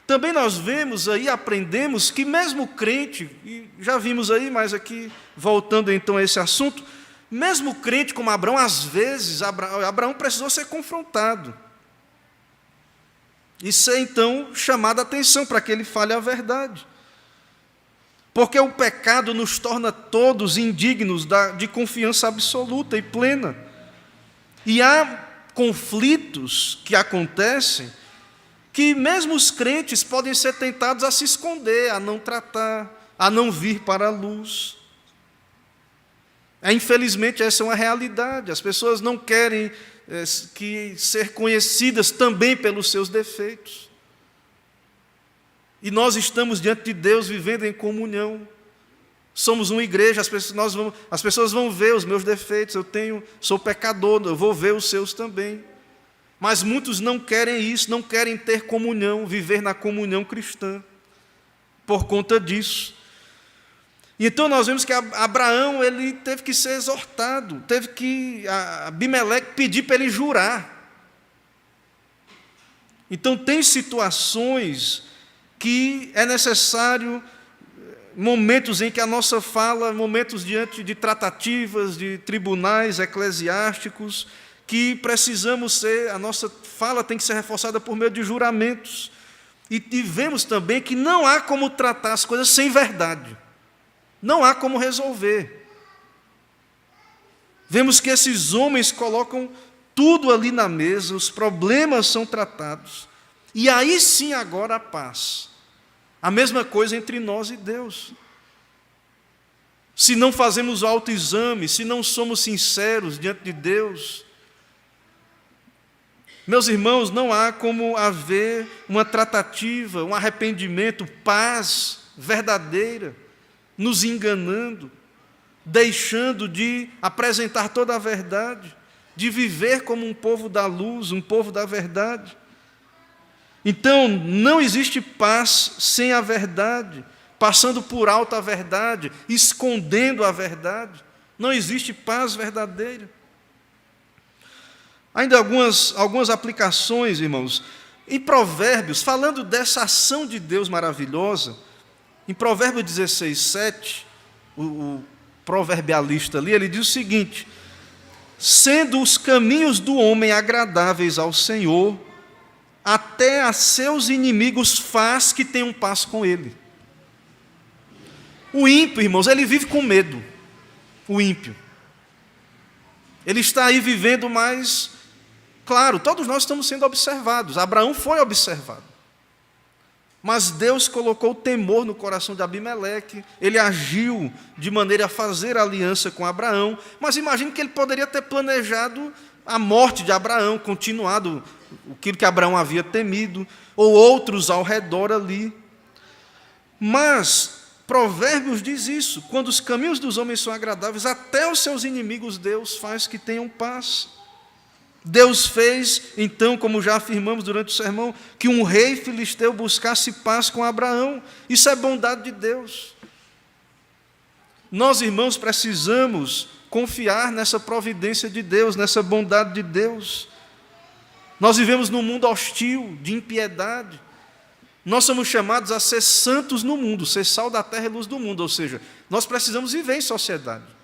Também nós vemos aí, aprendemos que mesmo crente, e já vimos aí, mas aqui, voltando então a esse assunto, mesmo crente como Abraão, às vezes, Abraão precisou ser confrontado. E ser então chamado a atenção para que ele fale a verdade. Porque o pecado nos torna todos indignos de confiança absoluta e plena. E há conflitos que acontecem que mesmo os crentes podem ser tentados a se esconder, a não tratar, a não vir para a luz. Infelizmente, essa é uma realidade. As pessoas não querem ser conhecidas também pelos seus defeitos. E nós estamos diante de Deus vivendo em comunhão. Somos uma igreja, as pessoas vão ver os meus defeitos, sou pecador, eu vou ver os seus também. Mas muitos não querem isso, não querem ter comunhão, viver na comunhão cristã, por conta disso. Então nós vemos que Abraão ele teve que ser exortado, teve que Abimeleque pedir para ele jurar. Então tem situações que é necessário, momentos em que a nossa fala, momentos diante de tratativas, de tribunais eclesiásticos, que precisamos a nossa fala tem que ser reforçada por meio de juramentos. E vemos também que não há como tratar as coisas sem verdade. Não há como resolver. Vemos que esses homens colocam tudo ali na mesa, os problemas são tratados. E aí sim agora a paz. A mesma coisa entre nós e Deus. Se não fazemos autoexame, se não somos sinceros diante de Deus, meus irmãos, não há como haver uma tratativa, um arrependimento, paz verdadeira, nos enganando, deixando de apresentar toda a verdade, de viver como um povo da luz, um povo da verdade. Então, não existe paz sem a verdade, passando por alto a verdade, escondendo a verdade. Não existe paz verdadeira. Ainda algumas aplicações, irmãos. Em Provérbios, falando dessa ação de Deus maravilhosa, em Provérbios 16, 7, o proverbialista ali, ele diz o seguinte: sendo os caminhos do homem agradáveis ao Senhor, até a seus inimigos faz que tenham paz com ele. O ímpio, irmãos, ele vive com medo. O ímpio. Ele está aí vivendo mais... Claro, todos nós estamos sendo observados. Abraão foi observado. Mas Deus colocou temor no coração de Abimeleque. Ele agiu de maneira a fazer aliança com Abraão. Mas imagine que ele poderia ter planejado a morte de Abraão, continuado aquilo que Abraão havia temido, ou outros ao redor ali. Mas Provérbios diz isso: quando os caminhos dos homens são agradáveis, até os seus inimigos Deus faz que tenham paz. Deus fez, então, como já afirmamos durante o sermão, que um rei filisteu buscasse paz com Abraão. Isso é bondade de Deus. Nós, irmãos, precisamos confiar nessa providência de Deus, nessa bondade de Deus. Nós vivemos num mundo hostil, de impiedade. Nós somos chamados a ser santos no mundo, ser sal da terra e luz do mundo, ou seja, nós precisamos viver em sociedade.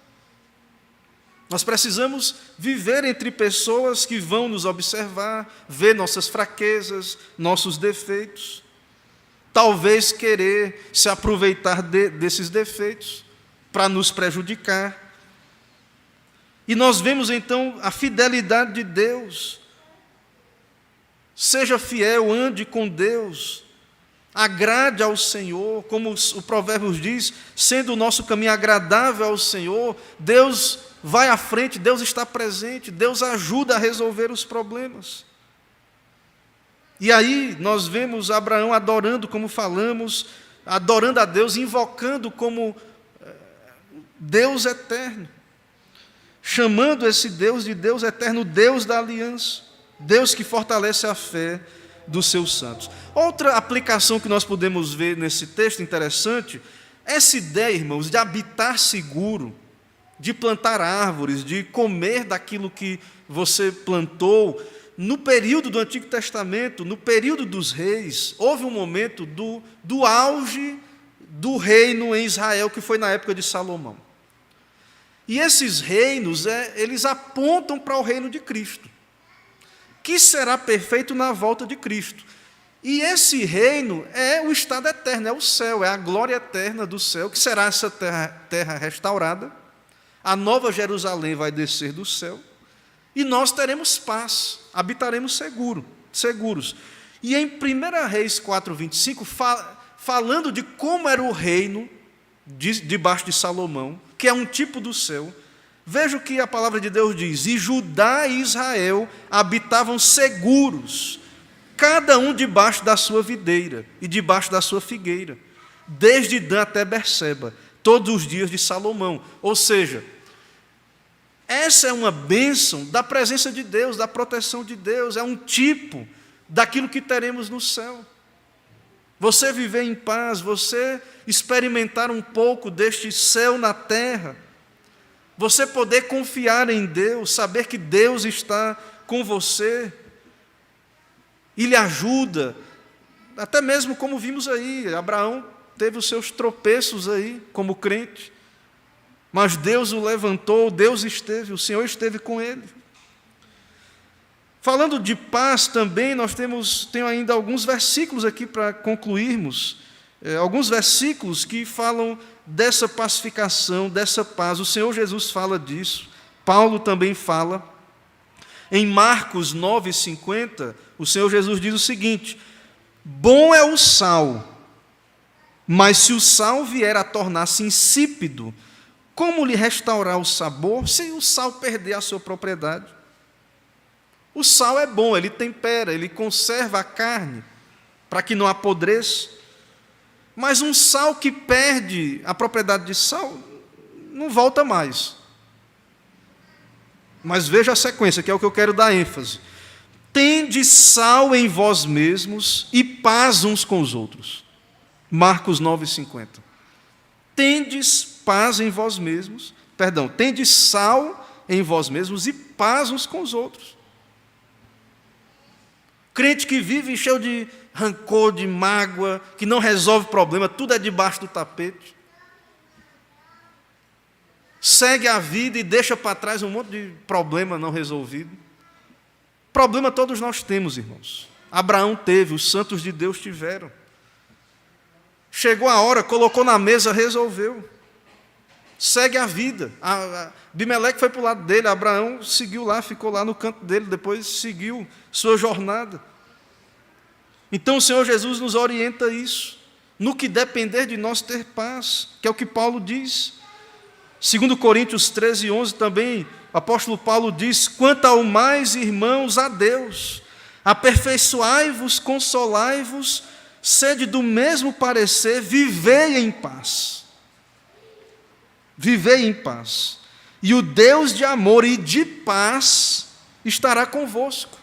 Nós precisamos viver entre pessoas que vão nos observar, ver nossas fraquezas, nossos defeitos, talvez querer se aproveitar desses defeitos para nos prejudicar. E nós vemos então a fidelidade de Deus. Seja fiel, ande com Deus, agrade ao Senhor, como o Provérbios diz, sendo o nosso caminho agradável ao Senhor, Deus vai à frente, Deus está presente, Deus ajuda a resolver os problemas. E aí nós vemos Abraão adorando, como falamos, adorando a Deus, invocando como Deus eterno, chamando esse Deus de Deus eterno, Deus da aliança, Deus que fortalece a fé dos seus santos. Outra aplicação que nós podemos ver nesse texto interessante, essa ideia, irmãos, de habitar seguro, de plantar árvores, de comer daquilo que você plantou. No período do Antigo Testamento, no período dos reis, houve um momento do auge do reino em Israel, que foi na época de Salomão. E esses reinos, eles apontam para o reino de Cristo, que será perfeito na volta de Cristo. E esse reino é o estado eterno, é o céu, é a glória eterna do céu, que será essa terra restaurada. A nova Jerusalém vai descer do céu, e nós teremos paz, habitaremos seguros. E em 1 Reis 4:25, falando de como era o reino debaixo de Salomão, que é um tipo do céu, veja o que a palavra de Deus diz: e Judá e Israel habitavam seguros, cada um debaixo da sua videira e debaixo da sua figueira, desde Dan até Berseba, todos os dias de Salomão. Ou seja, essa é uma bênção da presença de Deus, da proteção de Deus, é um tipo daquilo que teremos no céu. Você viver em paz, você experimentar um pouco deste céu na terra, você poder confiar em Deus, saber que Deus está com você e lhe ajuda, até mesmo como vimos aí, Abraão teve os seus tropeços aí como crente, mas Deus o levantou, o Senhor esteve com ele. Falando de paz também, tenho ainda alguns versículos aqui para concluirmos, alguns versículos que falam dessa pacificação, dessa paz. O Senhor Jesus fala disso, Paulo também fala. Em Marcos 9:50, o Senhor Jesus diz o seguinte: bom é o sal, mas se o sal vier a tornar-se insípido, como lhe restaurar o sabor, se o sal perder a sua propriedade? O sal é bom, ele tempera, ele conserva a carne, para que não apodreça. Mas um sal que perde a propriedade de sal, não volta mais. Mas veja a sequência, que é o que eu quero dar ênfase. Tende sal em vós mesmos e paz uns com os outros. Marcos 9:50. Tendes paz em vós mesmos, tendes sal em vós mesmos e paz uns com os outros. Crente que vive cheio de rancor, de mágoa, que não resolve problema, tudo é debaixo do tapete. Segue a vida e deixa para trás um monte de problema não resolvido. Problema todos nós temos, irmãos. Abraão teve, os santos de Deus tiveram. Chegou a hora, colocou na mesa, resolveu. Segue a vida. Abimeleque foi para o lado dele, Abraão seguiu lá, ficou lá no canto dele, depois seguiu sua jornada. Então o Senhor Jesus nos orienta isso, no que depender de nós ter paz, que é o que Paulo diz. 2 Coríntios 13:11 também, o apóstolo Paulo diz: quanto ao mais, irmãos, a Deus, aperfeiçoai-vos, consolai-vos, sede do mesmo parecer, vivei em paz. Vivei em paz, e o Deus de amor e de paz estará convosco.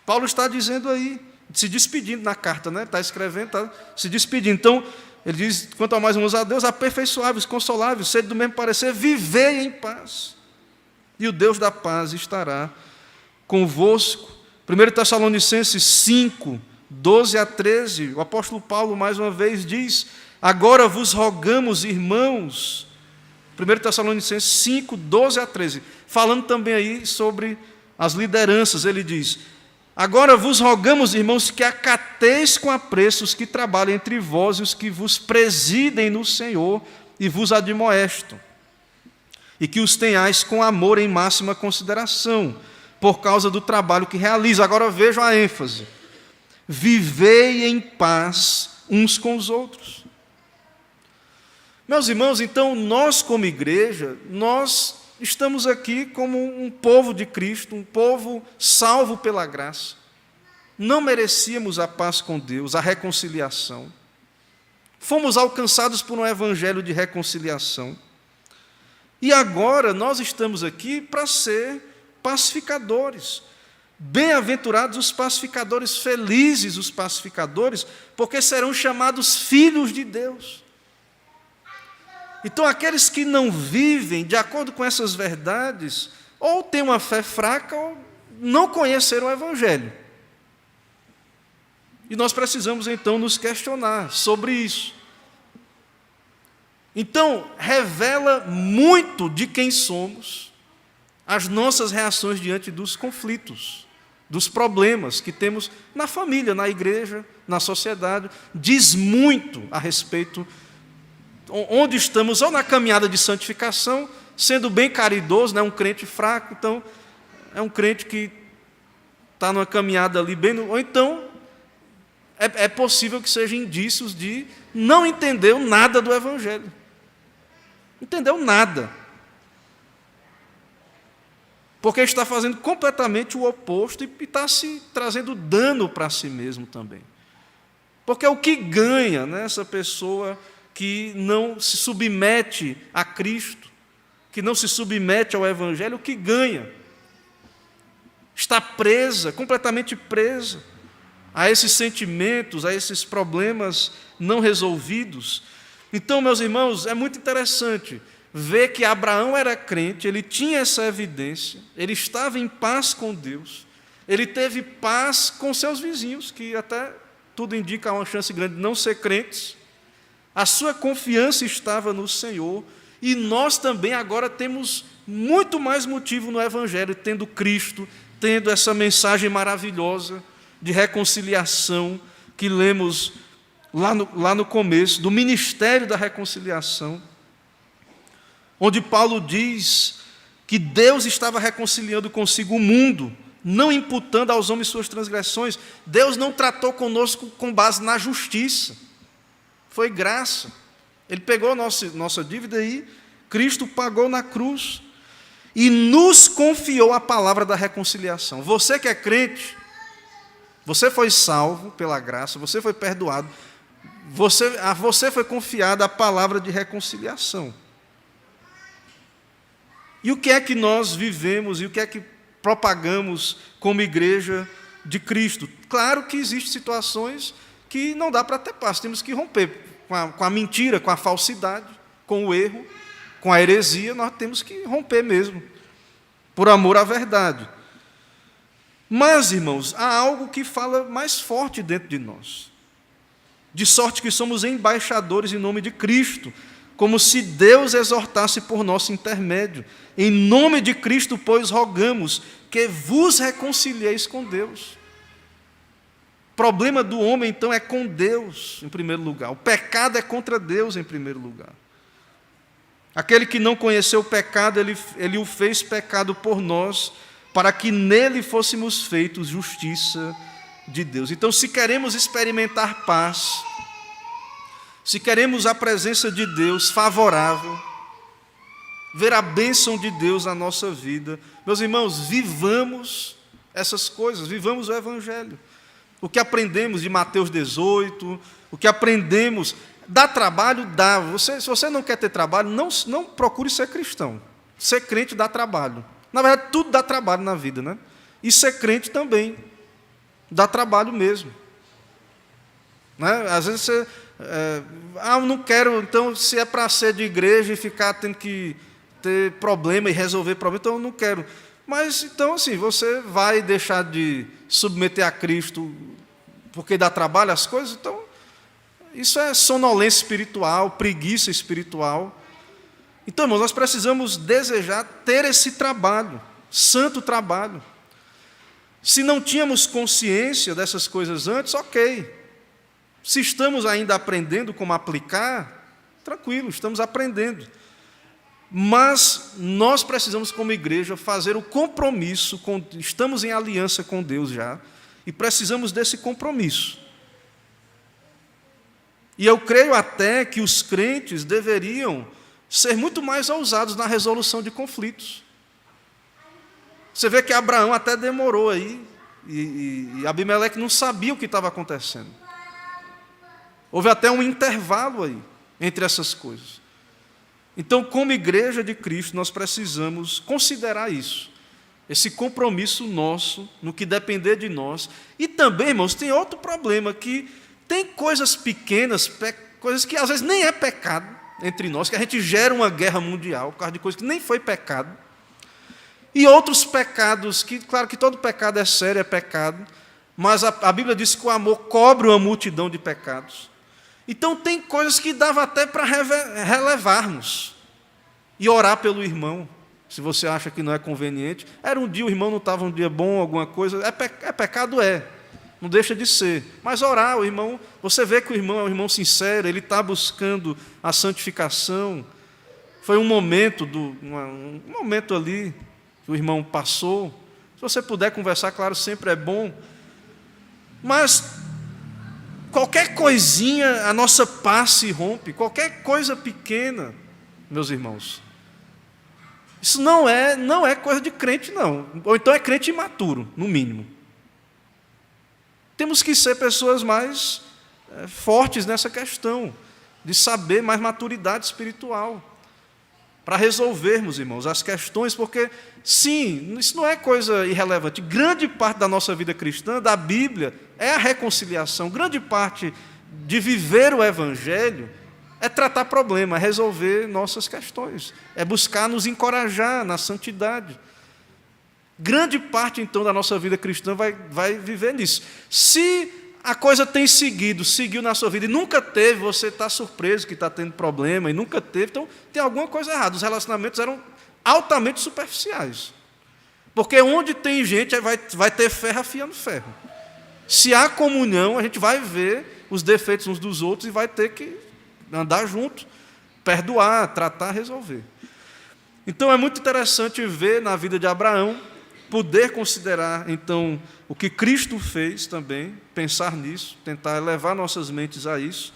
Paulo está dizendo aí, se despedindo na carta, né? Está escrevendo, está se despedindo. Então, ele diz: quanto ao mais irmãos a Deus, aperfeiçoai-vos, consoláveis, sede do mesmo parecer, vivei em paz, e o Deus da paz estará convosco. 1 Tessalonicenses 5:12-13, o apóstolo Paulo mais uma vez diz: agora vos rogamos, irmãos, 1 Tessalonicenses 5:12-13, falando também aí sobre as lideranças, ele diz: agora vos rogamos, irmãos, que acateis com apreço os que trabalham entre vós e os que vos presidem no Senhor e vos admoestam, e que os tenhais com amor em máxima consideração, por causa do trabalho que realizam. Agora vejam a ênfase: vivei em paz uns com os outros. Meus irmãos, então, nós como igreja, nós estamos aqui como um povo de Cristo, um povo salvo pela graça. Não merecíamos a paz com Deus, a reconciliação. Fomos alcançados por um evangelho de reconciliação. E agora nós estamos aqui para ser pacificadores. Bem-aventurados os pacificadores, felizes os pacificadores, porque serão chamados filhos de Deus. Então, aqueles que não vivem de acordo com essas verdades, ou têm uma fé fraca, ou não conheceram o Evangelho. E nós precisamos, então, nos questionar sobre isso. Então, revela muito de quem somos as nossas reações diante dos conflitos, dos problemas que temos na família, na igreja, na sociedade. Diz muito a respeito onde estamos, ou na caminhada de santificação, sendo bem caridoso, né, um crente fraco, então é um crente que está numa caminhada ali bem... Ou então, é possível que sejam indícios de não entendeu nada do Evangelho. Entendeu nada. Porque está fazendo completamente o oposto e está se trazendo dano para si mesmo também. Porque o que ganha, né, essa pessoa que não se submete a Cristo, que não se submete ao Evangelho, o que ganha? Está presa, completamente presa a esses sentimentos, a esses problemas não resolvidos. Então, meus irmãos, é muito interessante ver que Abraão era crente, ele tinha essa evidência, ele estava em paz com Deus, ele teve paz com seus vizinhos, que até tudo indica uma chance grande de não ser crentes. A sua confiança estava no Senhor, e nós também agora temos muito mais motivo no Evangelho, tendo Cristo, tendo essa mensagem maravilhosa de reconciliação que lemos lá no começo, do ministério da reconciliação, onde Paulo diz que Deus estava reconciliando consigo o mundo, não imputando aos homens suas transgressões. Deus não tratou conosco com base na justiça, foi graça. Ele pegou nossa dívida e Cristo pagou na cruz e nos confiou a palavra da reconciliação. Você que é crente, você foi salvo pela graça, você foi perdoado, a você foi confiada a palavra de reconciliação. E o que é que nós vivemos e o que é que propagamos como igreja de Cristo? Claro que existem situações que não dá para ter paz, temos que romper com a mentira, com a falsidade, com o erro, com a heresia, nós temos que romper mesmo, por amor à verdade. Mas, irmãos, há algo que fala mais forte dentro de nós, de sorte que somos embaixadores em nome de Cristo, como se Deus exortasse por nosso intermédio. Em nome de Cristo, pois, rogamos que vos reconcilieis com Deus. O problema do homem, então, é com Deus, em primeiro lugar. O pecado é contra Deus, em primeiro lugar. Aquele que não conheceu o pecado, ele o fez pecado por nós, para que nele fôssemos feitos justiça de Deus. Então, se queremos experimentar paz, se queremos a presença de Deus favorável, ver a bênção de Deus na nossa vida, meus irmãos, vivamos essas coisas, vivamos o Evangelho. O que aprendemos de Mateus 18, o que aprendemos, dá trabalho, dá. Se você não quer ter trabalho, não procure ser cristão. Ser crente dá trabalho. Na verdade, tudo dá trabalho na vida, né? E ser crente também dá trabalho mesmo. Né? Às vezes você... eu não quero, então, se é para ser de igreja e ficar tendo que ter problema e resolver problema, então eu não quero. Mas, então, assim, você vai deixar de submeter a Cristo porque dá trabalho às coisas? Então, isso é sonolência espiritual, preguiça espiritual. Então, irmãos, nós precisamos desejar ter esse trabalho, santo trabalho. Se não tínhamos consciência dessas coisas antes, ok. Se estamos ainda aprendendo como aplicar, tranquilo, estamos aprendendo. Mas nós precisamos, como igreja, fazer o compromisso, estamos em aliança com Deus já, e precisamos desse compromisso. E eu creio até que os crentes deveriam ser muito mais ousados na resolução de conflitos. Você vê que Abraão até demorou aí, e Abimeleque não sabia o que estava acontecendo. Houve até um intervalo aí, entre essas coisas. Então, como igreja de Cristo, nós precisamos considerar isso, esse compromisso nosso, no que depender de nós. E também, irmãos, tem outro problema, que tem coisas pequenas, coisas que às vezes nem é pecado entre nós, que a gente gera uma guerra mundial, por causa de coisas que nem foi pecado. E outros pecados, que claro que todo pecado é sério, é pecado, mas a Bíblia diz que o amor cobre uma multidão de pecados. Então, tem coisas que dava até para relevarmos e orar pelo irmão, se você acha que não é conveniente. Era um dia, o irmão não estava um dia bom, alguma coisa, é pecado, não deixa de ser. Mas orar, o irmão, você vê que o irmão é um irmão sincero, ele está buscando a santificação. Foi um momento ali que o irmão passou, Se você puder conversar, claro, sempre é bom. Mas qualquer coisinha, a nossa paz se rompe, qualquer coisa pequena, meus irmãos. Isso não é coisa de crente, não. Ou então é crente imaturo, no mínimo. Temos que ser pessoas mais fortes nessa questão, de saber mais maturidade espiritual, para resolvermos, irmãos, as questões, porque, sim, isso não é coisa irrelevante. Grande parte da nossa vida cristã, da Bíblia, é a reconciliação. Grande parte de viver o Evangelho é tratar problema, é resolver nossas questões, é buscar nos encorajar na santidade. Grande parte, então, da nossa vida cristã vai viver nisso. Se a coisa tem seguiu na sua vida e nunca teve, você está surpreso que está tendo problema e nunca teve, então tem alguma coisa errada. Os relacionamentos eram altamente superficiais. Porque onde tem gente, vai ter ferro afiando ferro. Se há comunhão, a gente vai ver os defeitos uns dos outros e vai ter que andar junto, perdoar, tratar, resolver. Então é muito interessante ver na vida de Abraão, poder considerar, então, o que Cristo fez também, pensar nisso, tentar levar nossas mentes a isso,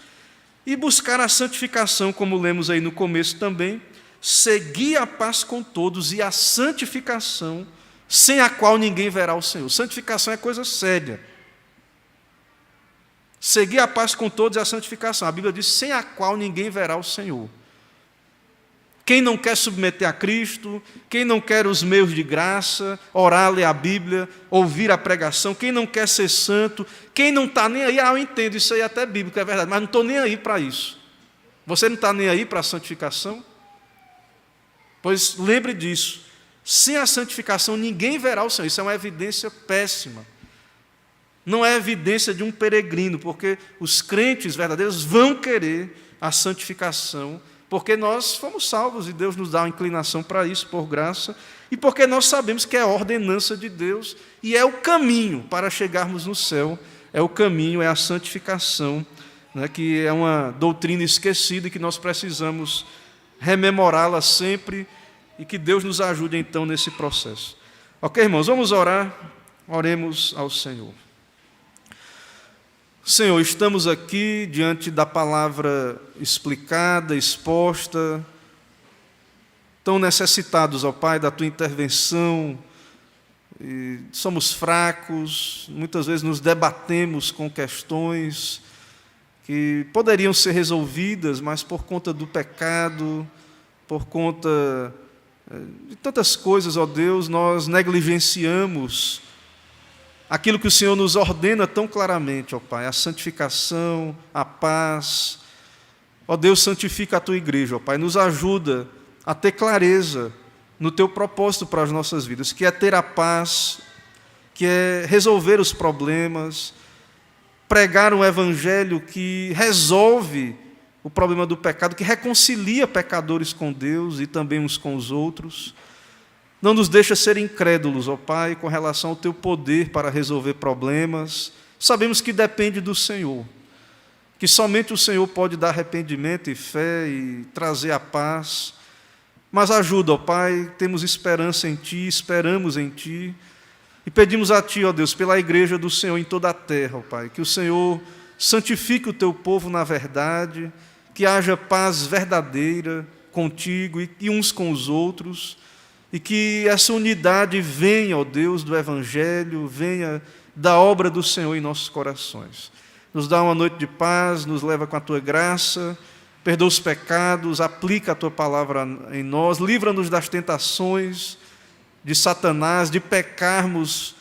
e buscar a santificação, como lemos aí no começo também, seguir a paz com todos e a santificação, sem a qual ninguém verá o Senhor. Santificação é coisa séria. Seguir a paz com todos e a santificação. A Bíblia diz, sem a qual ninguém verá o Senhor. Quem não quer submeter a Cristo, quem não quer os meios de graça, orar, ler a Bíblia, ouvir a pregação, quem não quer ser santo, quem não está nem aí, eu entendo, isso aí é até bíblico, é verdade, mas não estou nem aí para isso. Você não está nem aí para a santificação? Pois lembre disso, sem a santificação ninguém verá o Senhor, isso é uma evidência péssima. Não é evidência de um peregrino, porque os crentes verdadeiros vão querer a santificação, porque nós fomos salvos e Deus nos dá uma inclinação para isso, por graça, e porque nós sabemos que é a ordenança de Deus e é o caminho para chegarmos no céu, é o caminho, é a santificação, né, que é uma doutrina esquecida e que nós precisamos rememorá-la sempre e que Deus nos ajude então nesse processo. Ok, irmãos, vamos orar, oremos ao Senhor. Senhor, estamos aqui diante da palavra explicada, exposta, tão necessitados, ó Pai, da Tua intervenção, e somos fracos, muitas vezes nos debatemos com questões que poderiam ser resolvidas, mas por conta do pecado, por conta de tantas coisas, ó Deus, nós negligenciamos aquilo que o Senhor nos ordena tão claramente, ó Pai, a santificação, a paz. Ó Deus, santifica a Tua igreja, ó Pai, nos ajuda a ter clareza no Teu propósito para as nossas vidas, que é ter a paz, que é resolver os problemas, pregar um evangelho que resolve o problema do pecado, que reconcilia pecadores com Deus e também uns com os outros. Não nos deixa ser incrédulos, ó Pai, com relação ao Teu poder para resolver problemas. Sabemos que depende do Senhor, que somente o Senhor pode dar arrependimento e fé e trazer a paz. Mas ajuda, ó Pai, temos esperança em Ti, esperamos em Ti, e pedimos a Ti, ó Deus, pela igreja do Senhor em toda a terra, ó Pai, que o Senhor santifique o Teu povo na verdade, que haja paz verdadeira contigo e uns com os outros, e que essa unidade venha, ó Deus, do Evangelho, venha da obra do Senhor em nossos corações. Nos dá uma noite de paz, nos leva com a Tua graça, perdoa os pecados, aplica a Tua palavra em nós, livra-nos das tentações de Satanás, de pecarmos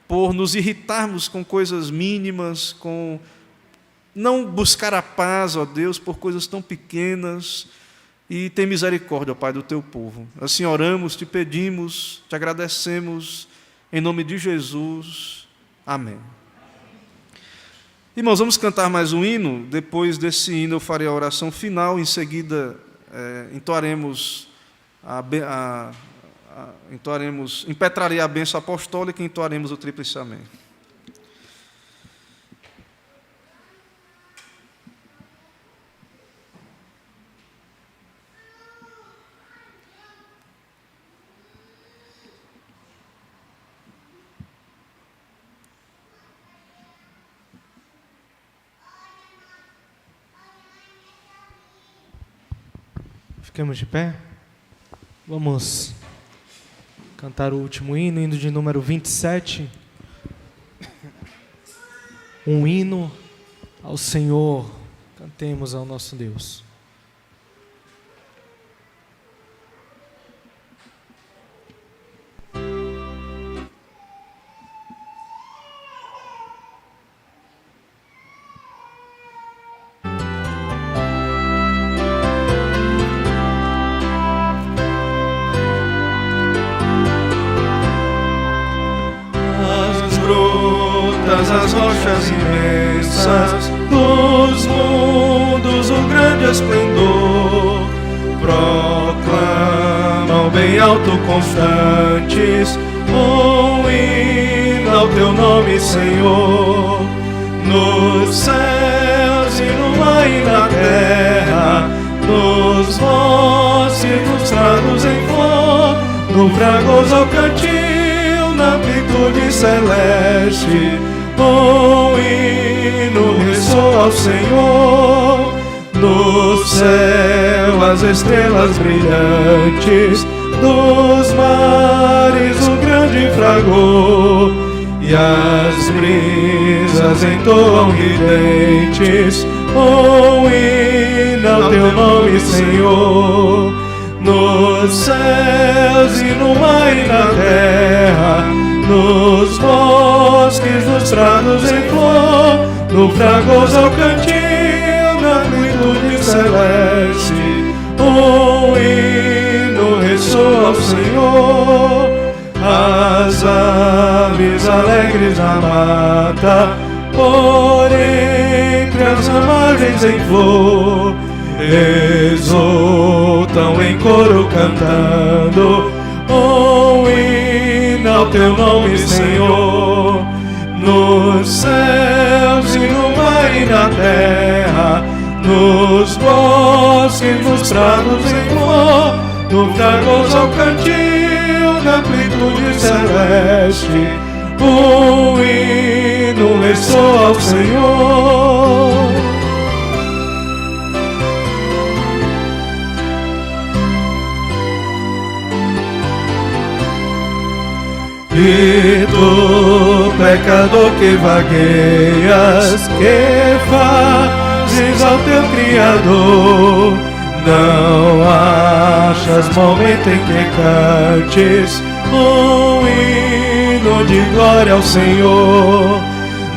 por nos irritarmos com coisas mínimas, com não buscar a paz, ó Deus, por coisas tão pequenas. E tem misericórdia, ó Pai, do Teu povo. Assim oramos, Te pedimos, Te agradecemos, em nome de Jesus. Amém. Irmãos, vamos cantar mais um hino. Depois desse hino eu farei a oração final. Em seguida, impetrarei a bênção apostólica e entoaremos o tríplice amém. Fiquemos de pé. Vamos cantar o último hino, hino de número 27. Um hino ao Senhor. Cantemos ao nosso Deus. As rochas imensas dos mundos, o grande esplendor proclamam bem alto constantes um hino ao teu nome, Senhor. Nos céus e no mar e na terra, nos bosques, nos prados em flor, no fragoso ao cantil, na amplitude celeste, um hino ressoa ao Senhor. No céu as estrelas brilhantes, dos mares o grande fragor, e as brisas entoam ridentes um hino ao teu nome, Senhor. Nos céus e no mar e na terra, nos bosques, nos prados em flor, no fragoso ao cantil, na amplitude celeste, um hino ressoa ao Senhor. As aves alegres na mata, por entre as margens em flor, exultam em coro cantando um hino ao teu nome, Senhor. Nos céus e no mar e na terra, nos bosques, nos prados em flor, no fragoso ao cantil, na amplitude celeste, um hino ressoa ao Senhor. E tu, pecador que vagueias, que fazes ao teu Criador, não achas momento em que cantes um hino de glória ao Senhor.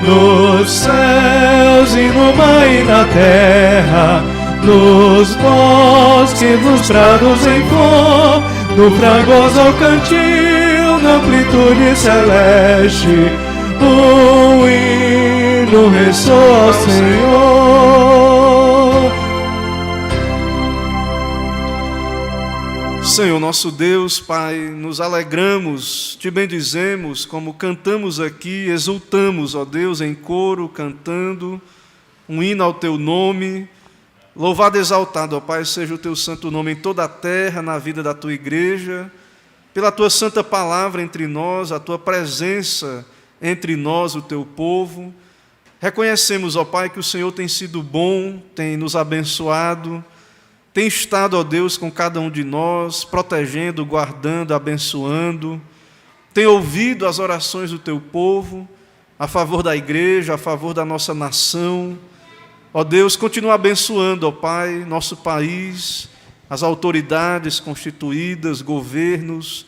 Nos céus e no mar e na terra, nos bosques, nos prados em flor, no fragoso ao cantil, na amplitude celeste, um hino ressoa ao Senhor. Senhor nosso Deus, Pai, nos alegramos, te bendizemos, como cantamos aqui, exultamos, ó Deus, em coro, cantando um hino ao teu nome. Louvado e exaltado, ó Pai, seja o teu santo nome em toda a terra, na vida da tua igreja, pela tua santa palavra entre nós, a tua presença entre nós, o teu povo. Reconhecemos, ó Pai, que o Senhor tem sido bom, tem nos abençoado, tem estado, ó Deus, com cada um de nós, protegendo, guardando, abençoando, tem ouvido as orações do teu povo, a favor da igreja, a favor da nossa nação. Ó Deus, continua abençoando, ó Pai, nosso país, as autoridades constituídas, governos,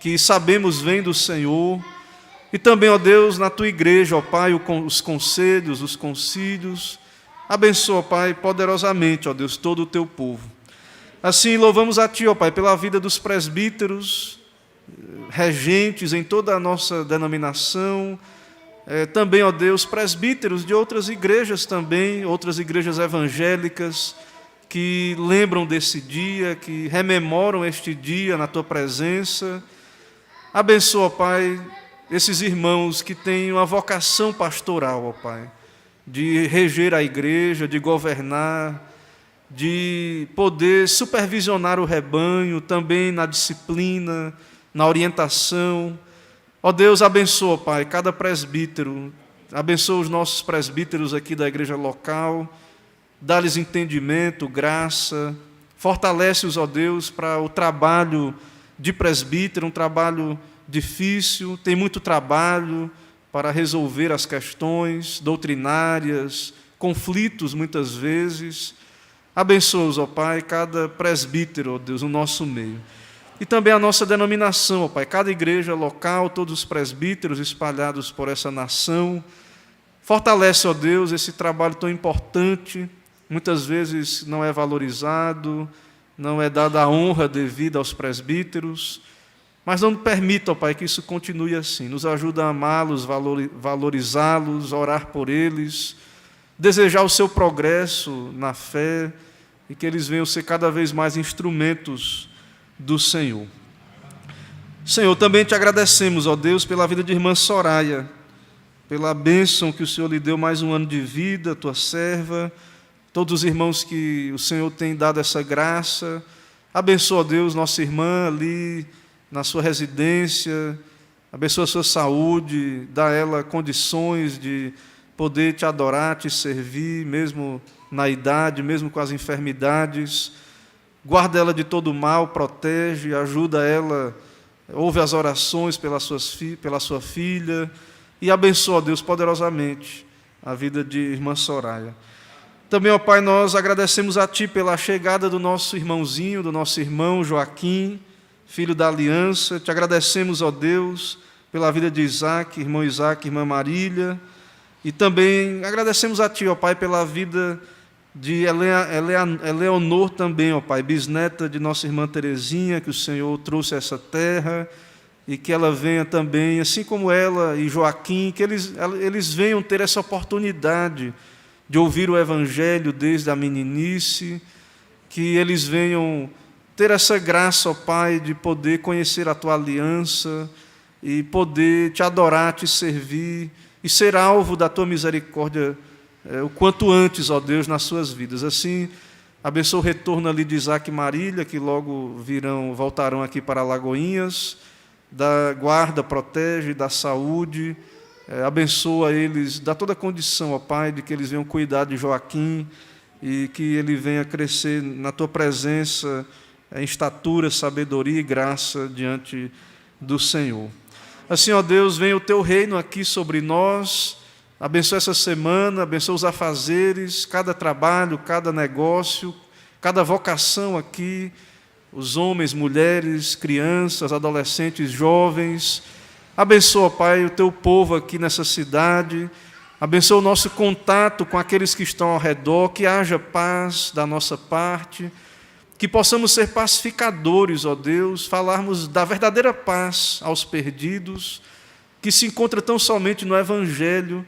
que sabemos vêm do Senhor, e também, ó Deus, na tua igreja, ó Pai, os conselhos, os concílios. Abençoa, ó Pai, poderosamente, ó Deus, todo o teu povo. Assim, louvamos a ti, ó Pai, pela vida dos presbíteros, regentes em toda a nossa denominação, também, ó Deus, presbíteros de outras igrejas também, outras igrejas evangélicas, que lembram desse dia, que rememoram este dia na tua presença. Abençoa, ó Pai, esses irmãos que têm uma vocação pastoral, ó Pai, de reger a igreja, de governar, de poder supervisionar o rebanho, também na disciplina, na orientação. Ó Deus, abençoa, Pai, cada presbítero, abençoa os nossos presbíteros aqui da igreja local, dá-lhes entendimento, graça, Fortalece-os, ó Deus, para o trabalho de presbítero, um trabalho difícil, tem muito trabalho para resolver as questões doutrinárias, conflitos muitas vezes. Abençoa-os, ó Pai, cada presbítero, ó Deus, no nosso meio. E também a nossa denominação, ó Pai, cada igreja local, todos os presbíteros espalhados por essa nação. Fortalece, ó Deus, esse trabalho tão importante, muitas vezes não é valorizado, não é dada a honra devida aos presbíteros, mas não permita, ó Pai, que isso continue assim. Nos ajuda a amá-los, valorizá-los, orar por eles, desejar o seu progresso na fé e que eles venham ser cada vez mais instrumentos do Senhor. Senhor, também te agradecemos, ó Deus, pela vida de irmã Soraya, pela bênção que o Senhor lhe deu mais um ano de vida, tua serva, todos os irmãos que o Senhor tem dado essa graça. Abençoa, ó Deus, nossa irmã ali na sua residência, abençoa a sua saúde, dá a ela condições de poder te adorar, te servir, mesmo na idade, mesmo com as enfermidades. Guarda ela de todo mal, protege, ajuda ela, ouve as orações pela sua filha e abençoa, Deus, poderosamente a vida de irmã Soraya. Também, ó Pai, nós agradecemos a Ti pela chegada do nosso irmãozinho, do nosso irmão Joaquim, filho da aliança. Te agradecemos, ó Deus, pela vida de Isaac, irmã Marília. E também agradecemos a Ti, ó Pai, pela vida de Eleonor também, ó Pai, bisneta de nossa irmã Terezinha, que o Senhor trouxe a essa terra, e que ela venha também, assim como ela e Joaquim, que eles venham ter essa oportunidade de ouvir o Evangelho desde a meninice, que eles venham ter essa graça, ó Pai, de poder conhecer a Tua aliança e poder Te adorar, Te servir e ser alvo da Tua misericórdia o quanto antes, ó Deus, nas suas vidas. Assim, abençoa o retorno ali de Isaac e Marília, que logo voltarão aqui para Lagoinhas, da guarda, protege, da saúde, abençoa eles, dá toda a condição, ó Pai, de que eles venham cuidar de Joaquim e que ele venha crescer na Tua presença, em estatura, sabedoria e graça diante do Senhor. Assim, ó Deus, venha o Teu reino aqui sobre nós, abençoa essa semana, abençoa os afazeres, cada trabalho, cada negócio, cada vocação aqui, os homens, mulheres, crianças, adolescentes, jovens. Abençoa, Pai, o Teu povo aqui nessa cidade, abençoa o nosso contato com aqueles que estão ao redor, que haja paz da nossa parte, que possamos ser pacificadores, ó Deus, falarmos da verdadeira paz aos perdidos, que se encontra tão somente no Evangelho.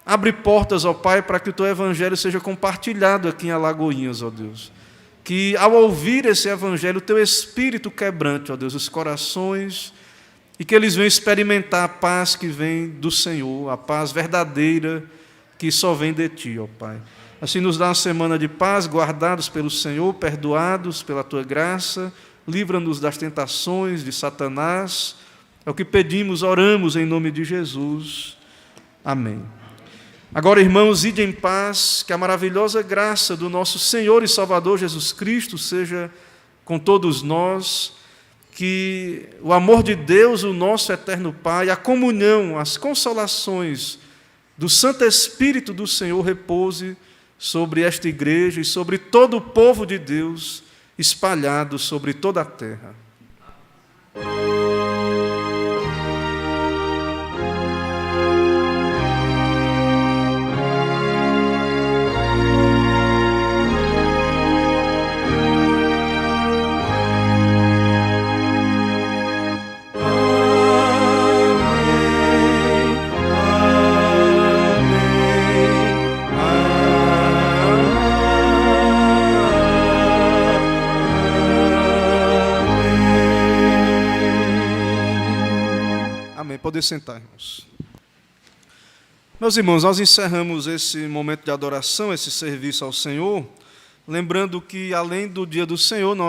Abre portas, ó Pai, para que o Teu Evangelho seja compartilhado aqui em Alagoinhas, ó Deus. Que, ao ouvir esse Evangelho, o Teu Espírito quebrante, ó Deus, os corações, e que eles venham experimentar a paz que vem do Senhor, a paz verdadeira que só vem de Ti, ó Pai. Assim nos dá uma semana de paz, guardados pelo Senhor, perdoados pela Tua graça, livra-nos das tentações de Satanás. É o que pedimos, oramos em nome de Jesus. Amém. Agora, irmãos, ide em paz, que a maravilhosa graça do nosso Senhor e Salvador Jesus Cristo seja com todos nós, que o amor de Deus, o nosso eterno Pai, a comunhão, as consolações do Santo Espírito do Senhor repouse sobre esta igreja e sobre todo o povo de Deus espalhado sobre toda a terra. Poder sentar, irmãos. Meus irmãos, nós encerramos esse momento de adoração, esse serviço ao Senhor, lembrando que, além do dia do Senhor, nós